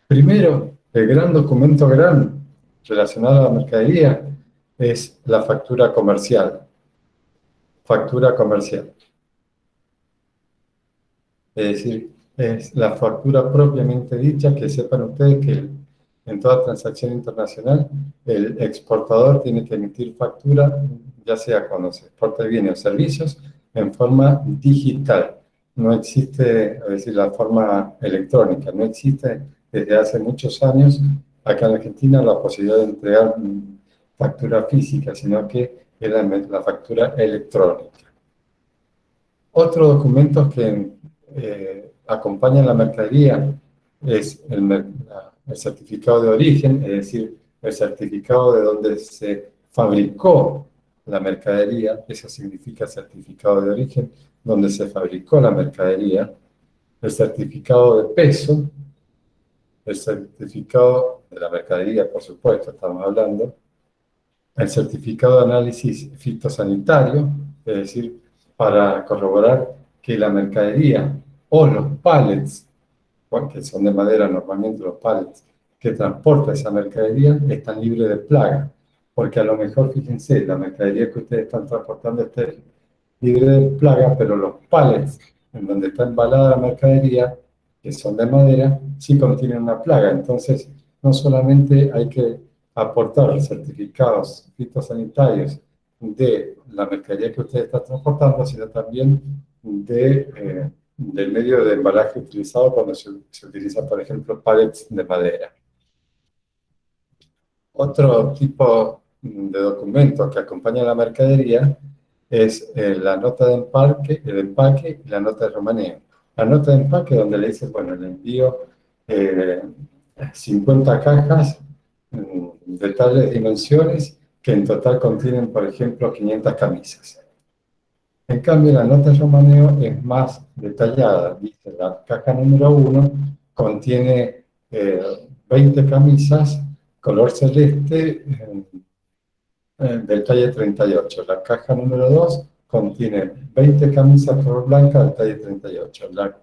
Speaker 2: Primero, el gran documento relacionado a la mercadería es la factura comercial. Factura comercial. Es decir, es la factura propiamente dicha, que sepan ustedes que en toda transacción internacional el exportador tiene que emitir factura, ya sea cuando se exporta bienes o servicios, en forma digital. No existe, es decir, la forma electrónica, no existe desde hace muchos años acá en Argentina la posibilidad de entregar factura física, sino que es la factura electrónica. Otro documento que acompaña la mercadería es el certificado de origen, es decir, el certificado de donde se fabricó la mercadería, eso significa certificado de origen, donde se fabricó la mercadería, el certificado de peso, el certificado de la mercadería, por supuesto, estamos hablando, el certificado de análisis fitosanitario, es decir, para corroborar que la mercadería o los pallets, que son de madera normalmente los pallets, que transporta esa mercadería, están libres de plaga. Porque a lo mejor, fíjense, la mercadería que ustedes están transportando está libre de plaga, pero los pallets en donde está embalada la mercadería, que son de madera, sí contienen una plaga. Entonces, no solamente hay que aportar certificados fitosanitarios de la mercadería que usted está transportando, sino también del medio de embalaje utilizado cuando se utiliza, por ejemplo, pallets de madera. Otro tipo de documento que acompaña a la mercadería es la nota de empaque, el empaque y la nota de romaneo. La nota de empaque donde le dice, bueno, le envío 50 cajas de tales dimensiones que en total contienen, por ejemplo, 500 camisas. En cambio, la nota de romaneo es más detallada. Dice, la caja número 1 contiene 20 camisas color celeste del talle 38. La caja número 2 contiene 20 camisas color blanca del talle 38. La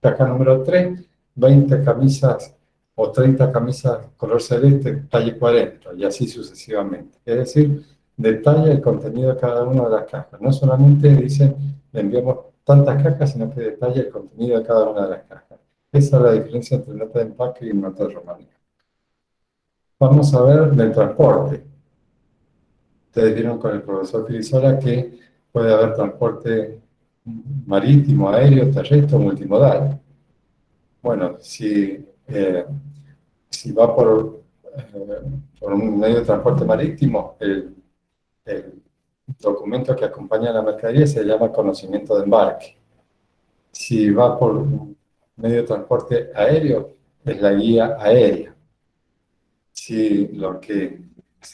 Speaker 2: caja número 3, 20 camisas o 30 camisas color celeste talle 40 y así sucesivamente. Es decir, detalla el contenido de cada una de las cajas. No solamente dice, le enviamos tantas cajas, sino que detalla el contenido de cada una de las cajas. Esa es la diferencia entre nota de empaque y nota de romaneo. Vamos a ver del transporte. Ustedes vieron con el profesor Filisola que puede haber transporte marítimo, aéreo, terrestre o multimodal. Bueno, si va por un medio de transporte marítimo, el documento que acompaña a la mercadería se llama conocimiento de embarque. Si va por un medio de transporte aéreo, es la guía aérea. Si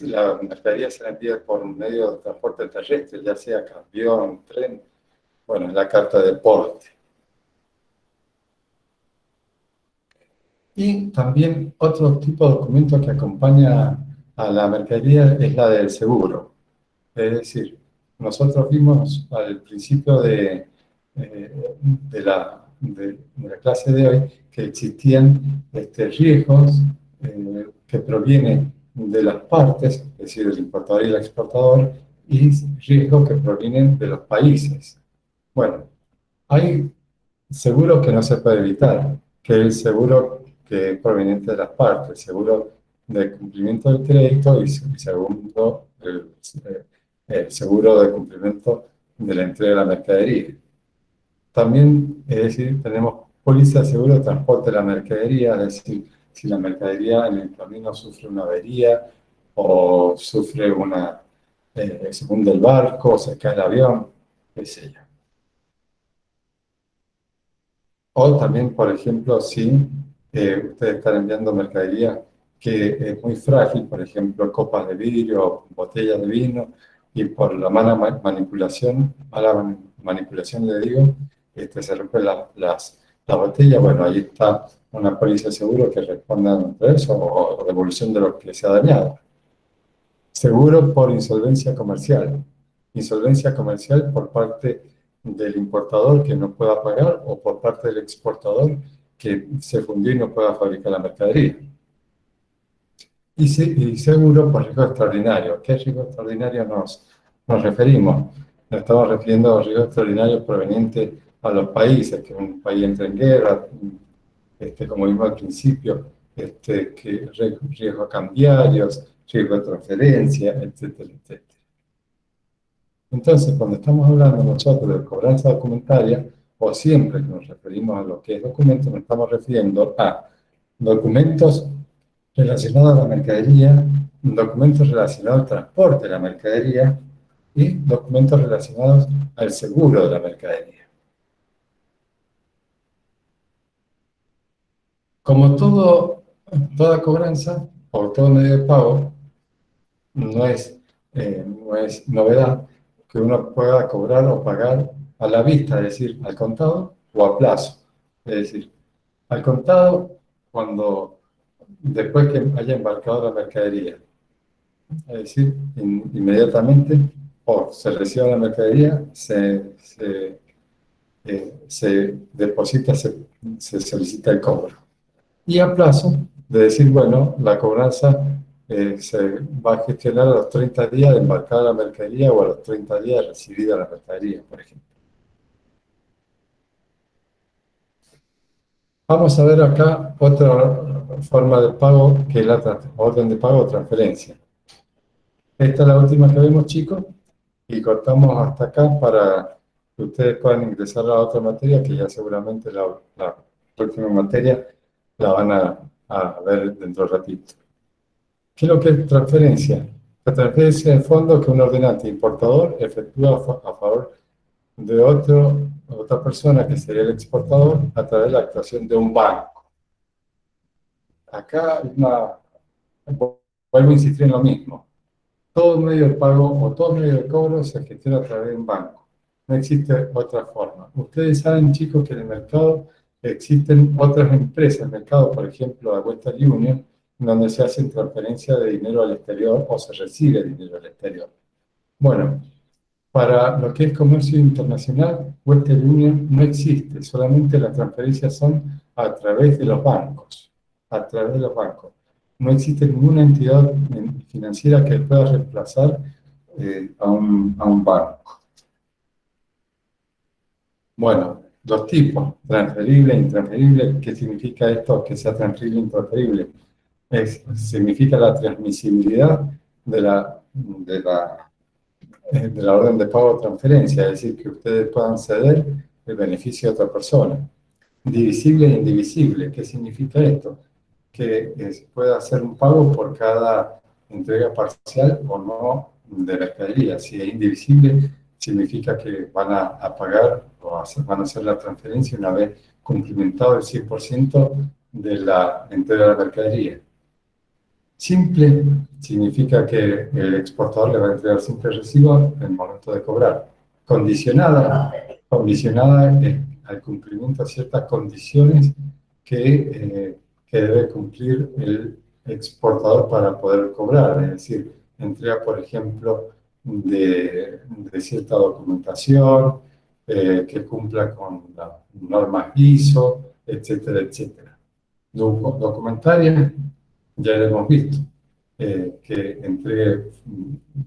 Speaker 2: la mercadería se envía por un medio de transporte terrestre, ya sea camión, tren, bueno, es la carta de porte. Y también otro tipo de documento que acompaña a la mercadería es la del seguro. Es decir, nosotros vimos al principio de la clase de hoy que existían riesgos que provienen de las partes, es decir, del importador y el exportador, y riesgos que provienen de los países. Bueno, hay seguros que no se puede evitar, que es el seguro que es proveniente de las partes, el seguro de cumplimiento del crédito y segundo, el seguro de cumplimiento de la entrega de la mercadería. También, es decir, tenemos póliza de seguro de transporte de la mercadería, es decir, si la mercadería en el camino sufre una avería o sufre se hunde el barco, o se cae el avión, qué sé yo. O también, por ejemplo, si ustedes están enviando mercadería que es muy frágil, por ejemplo, copas de vidrio o botellas de vino, y por la mala manipulación, le digo, se rompen las botellas. Bueno, ahí está una póliza de seguro que responda a eso, o devolución de lo que se ha dañado. Seguro por insolvencia comercial. Insolvencia comercial por parte del importador que no pueda pagar, o por parte del exportador que se fundió y no pueda fabricar la mercadería. Y seguro por riesgo extraordinario. ¿Qué riesgo extraordinario nos referimos? Nos estamos refiriendo a riesgos extraordinarios provenientes a los países, que un país entra en guerra, como vimos al principio, que riesgos cambiarios, riesgo de transferencia, etcétera, etcétera. Entonces, cuando estamos hablando nosotros de cobranza documentaria, o siempre que nos referimos a lo que es documento, nos estamos refiriendo a documentos relacionados a la mercadería, documentos relacionados al transporte de la mercadería y documentos relacionados al seguro de la mercadería. Como toda cobranza o todo medio de pago, no es novedad que uno pueda cobrar o pagar a la vista, es decir, al contado o a plazo. Es decir, al contado después que haya embarcado la mercadería. Es decir, inmediatamente se recibe la mercadería, se deposita, se solicita el cobro. Y a plazo, de decir, bueno, la cobranza se va a gestionar a los 30 días de embarcada la mercadería o a los 30 días de recibida la mercadería, por ejemplo. Vamos a ver acá otra forma de pago, que es la orden de pago o transferencia. Esta es la última que vemos, chicos, y cortamos hasta acá para que ustedes puedan ingresar a la otra materia, que ya seguramente la próxima materia la van a ver dentro de ratito. ¿Qué es lo que es transferencia? La transferencia en fondo que un ordenante importador efectúa a favor de otra persona, que sería el exportador, a través de la actuación de un banco. Acá vuelvo a insistir en lo mismo. Todo medio de pago o todo medio de cobro se gestiona a través de un banco. No existe otra forma. Ustedes saben, chicos, que en el mercado existen otras empresas. En el mercado, por ejemplo, la Western Union, donde se hacen transferencias de dinero al exterior o se recibe dinero al exterior. Bueno, para lo que es comercio internacional, Western Union no existe. Solamente las transferencias son a través de los bancos. A través de los bancos. No existe ninguna entidad financiera que pueda reemplazar a un banco. Bueno, los tipos, transferible e intransferible. ¿Qué significa esto? Que sea transferible e intransferible. Significa la transmisibilidad de la orden de pago o transferencia, es decir, que ustedes puedan ceder el beneficio a otra persona. Divisible e indivisible. ¿Qué significa esto? Que se puede hacer un pago por cada entrega parcial o no de mercadería. Si es indivisible, significa que van a pagar o van a hacer la transferencia una vez cumplimentado el 100% de la entrega de la mercadería. Simple significa que el exportador le va a entregar siempre el recibo en el momento de cobrar. Condicionada es al cumplimiento de ciertas condiciones que debe cumplir el exportador para poder cobrar, es decir, entrega, por ejemplo, de cierta documentación, que cumpla con las normas ISO, etcétera, etcétera. Documentaria, ya lo hemos visto, que entregue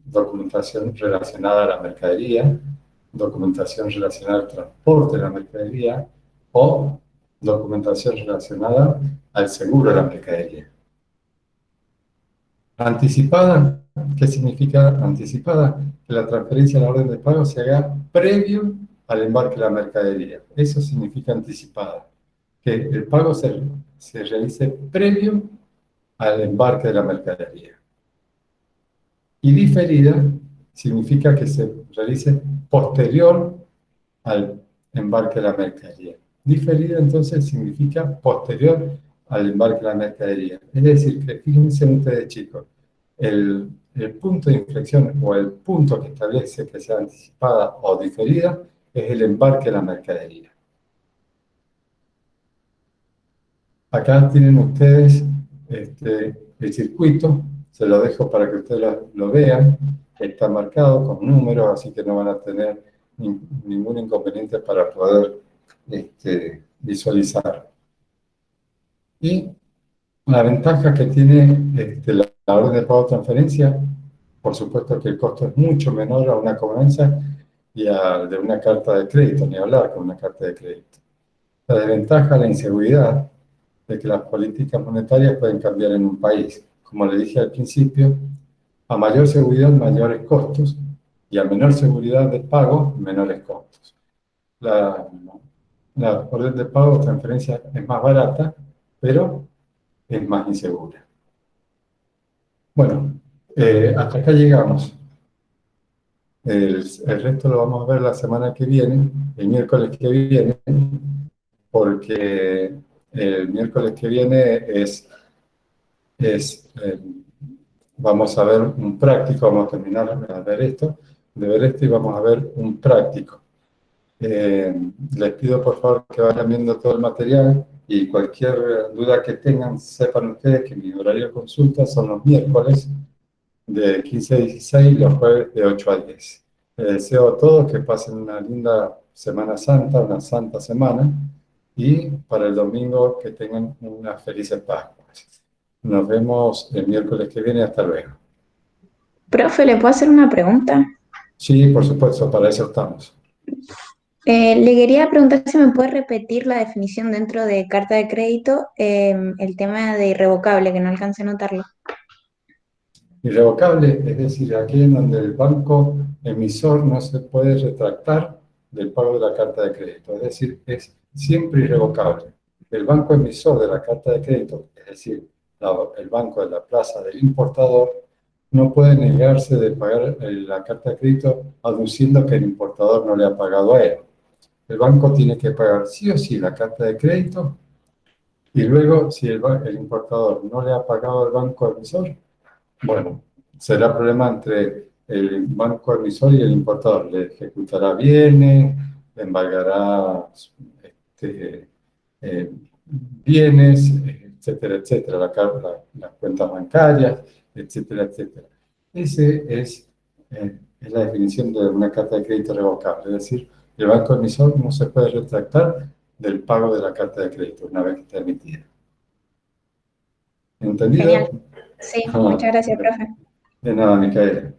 Speaker 2: documentación relacionada a la mercadería, documentación relacionada al transporte de la mercadería o documentación relacionada al seguro de la mercadería. Anticipada, ¿qué significa anticipada? Que la transferencia de la orden de pago se haga previo al embarque de la mercadería. Eso significa anticipada, que el pago se realice previo al embarque de la mercadería. Y diferida significa que se realice posterior al embarque de la mercadería. Diferida entonces significa posterior al embarque de la mercadería. Es decir, que fíjense ustedes, chicos, el punto de inflexión o el punto que establece que sea anticipada o diferida es el embarque de la mercadería. Acá tienen ustedes el circuito, se lo dejo para que ustedes lo vean, está marcado con números, así que no van a tener ningún inconveniente para poder visualizar. Y la ventaja que tiene la orden de pago transferencia, por supuesto que el costo es mucho menor a una cobranza y de una carta de crédito, ni hablar con una carta de crédito. La desventaja, la inseguridad de que las políticas monetarias pueden cambiar en un país. Como le dije al principio, a mayor seguridad, mayores costos, y a menor seguridad de pago, menores costos. La orden de pago o transferencia es más barata, pero es más insegura. Bueno, hasta acá llegamos. El resto lo vamos a ver la semana que viene, el miércoles que viene, porque el miércoles que viene vamos a ver un práctico, vamos a terminar de ver esto y vamos a ver un práctico. Les pido por favor que vayan viendo todo el material y cualquier duda que tengan, sepan ustedes que mi horario de consulta son los miércoles de 15 a 16 y los jueves de 8 a 10. Les deseo a todos que pasen una linda Semana Santa, una santa semana, y para el domingo que tengan unas felices Pascuas. Nos vemos el miércoles que viene. Hasta luego.
Speaker 5: Profe, ¿le puedo hacer una pregunta?
Speaker 2: Sí, por supuesto, para eso estamos.
Speaker 5: Le quería preguntar si me puede repetir la definición dentro de carta de crédito, el tema de irrevocable, que no alcancé a notarlo.
Speaker 2: Irrevocable, es decir, aquí en donde el banco emisor no se puede retractar del pago de la carta de crédito, es decir, es siempre irrevocable. El banco emisor de la carta de crédito, es decir, el banco de la plaza del importador, no puede negarse de pagar la carta de crédito aduciendo que el importador no le ha pagado a él. El banco tiene que pagar sí o sí la carta de crédito y luego, si el importador no le ha pagado al banco emisor, bueno, será problema entre el banco emisor y el importador. Le ejecutará bienes, le embargará bienes, etcétera, etcétera, las cuentas bancarias, etcétera, etcétera. Esa es la definición de una carta de crédito revocable. Es decir, el banco emisor no se puede retractar del pago de la carta de crédito una vez que está emitida. ¿Entendido?
Speaker 5: Genial. Sí, muchas gracias, profe.
Speaker 2: De nada, Micaela.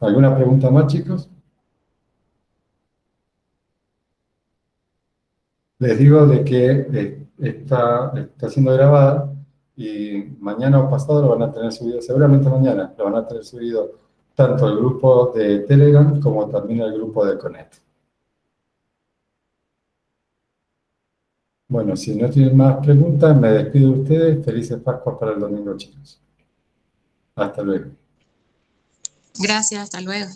Speaker 2: ¿Alguna pregunta más, chicos? Les digo de que está siendo grabada y mañana o pasado lo van a tener subido, seguramente mañana lo van a tener subido tanto al grupo de Telegram como también al grupo de Connect. Bueno, si no tienen más preguntas, me despido de ustedes. Felices Pascuas para el domingo, chicos. Hasta luego.
Speaker 6: Gracias, hasta luego.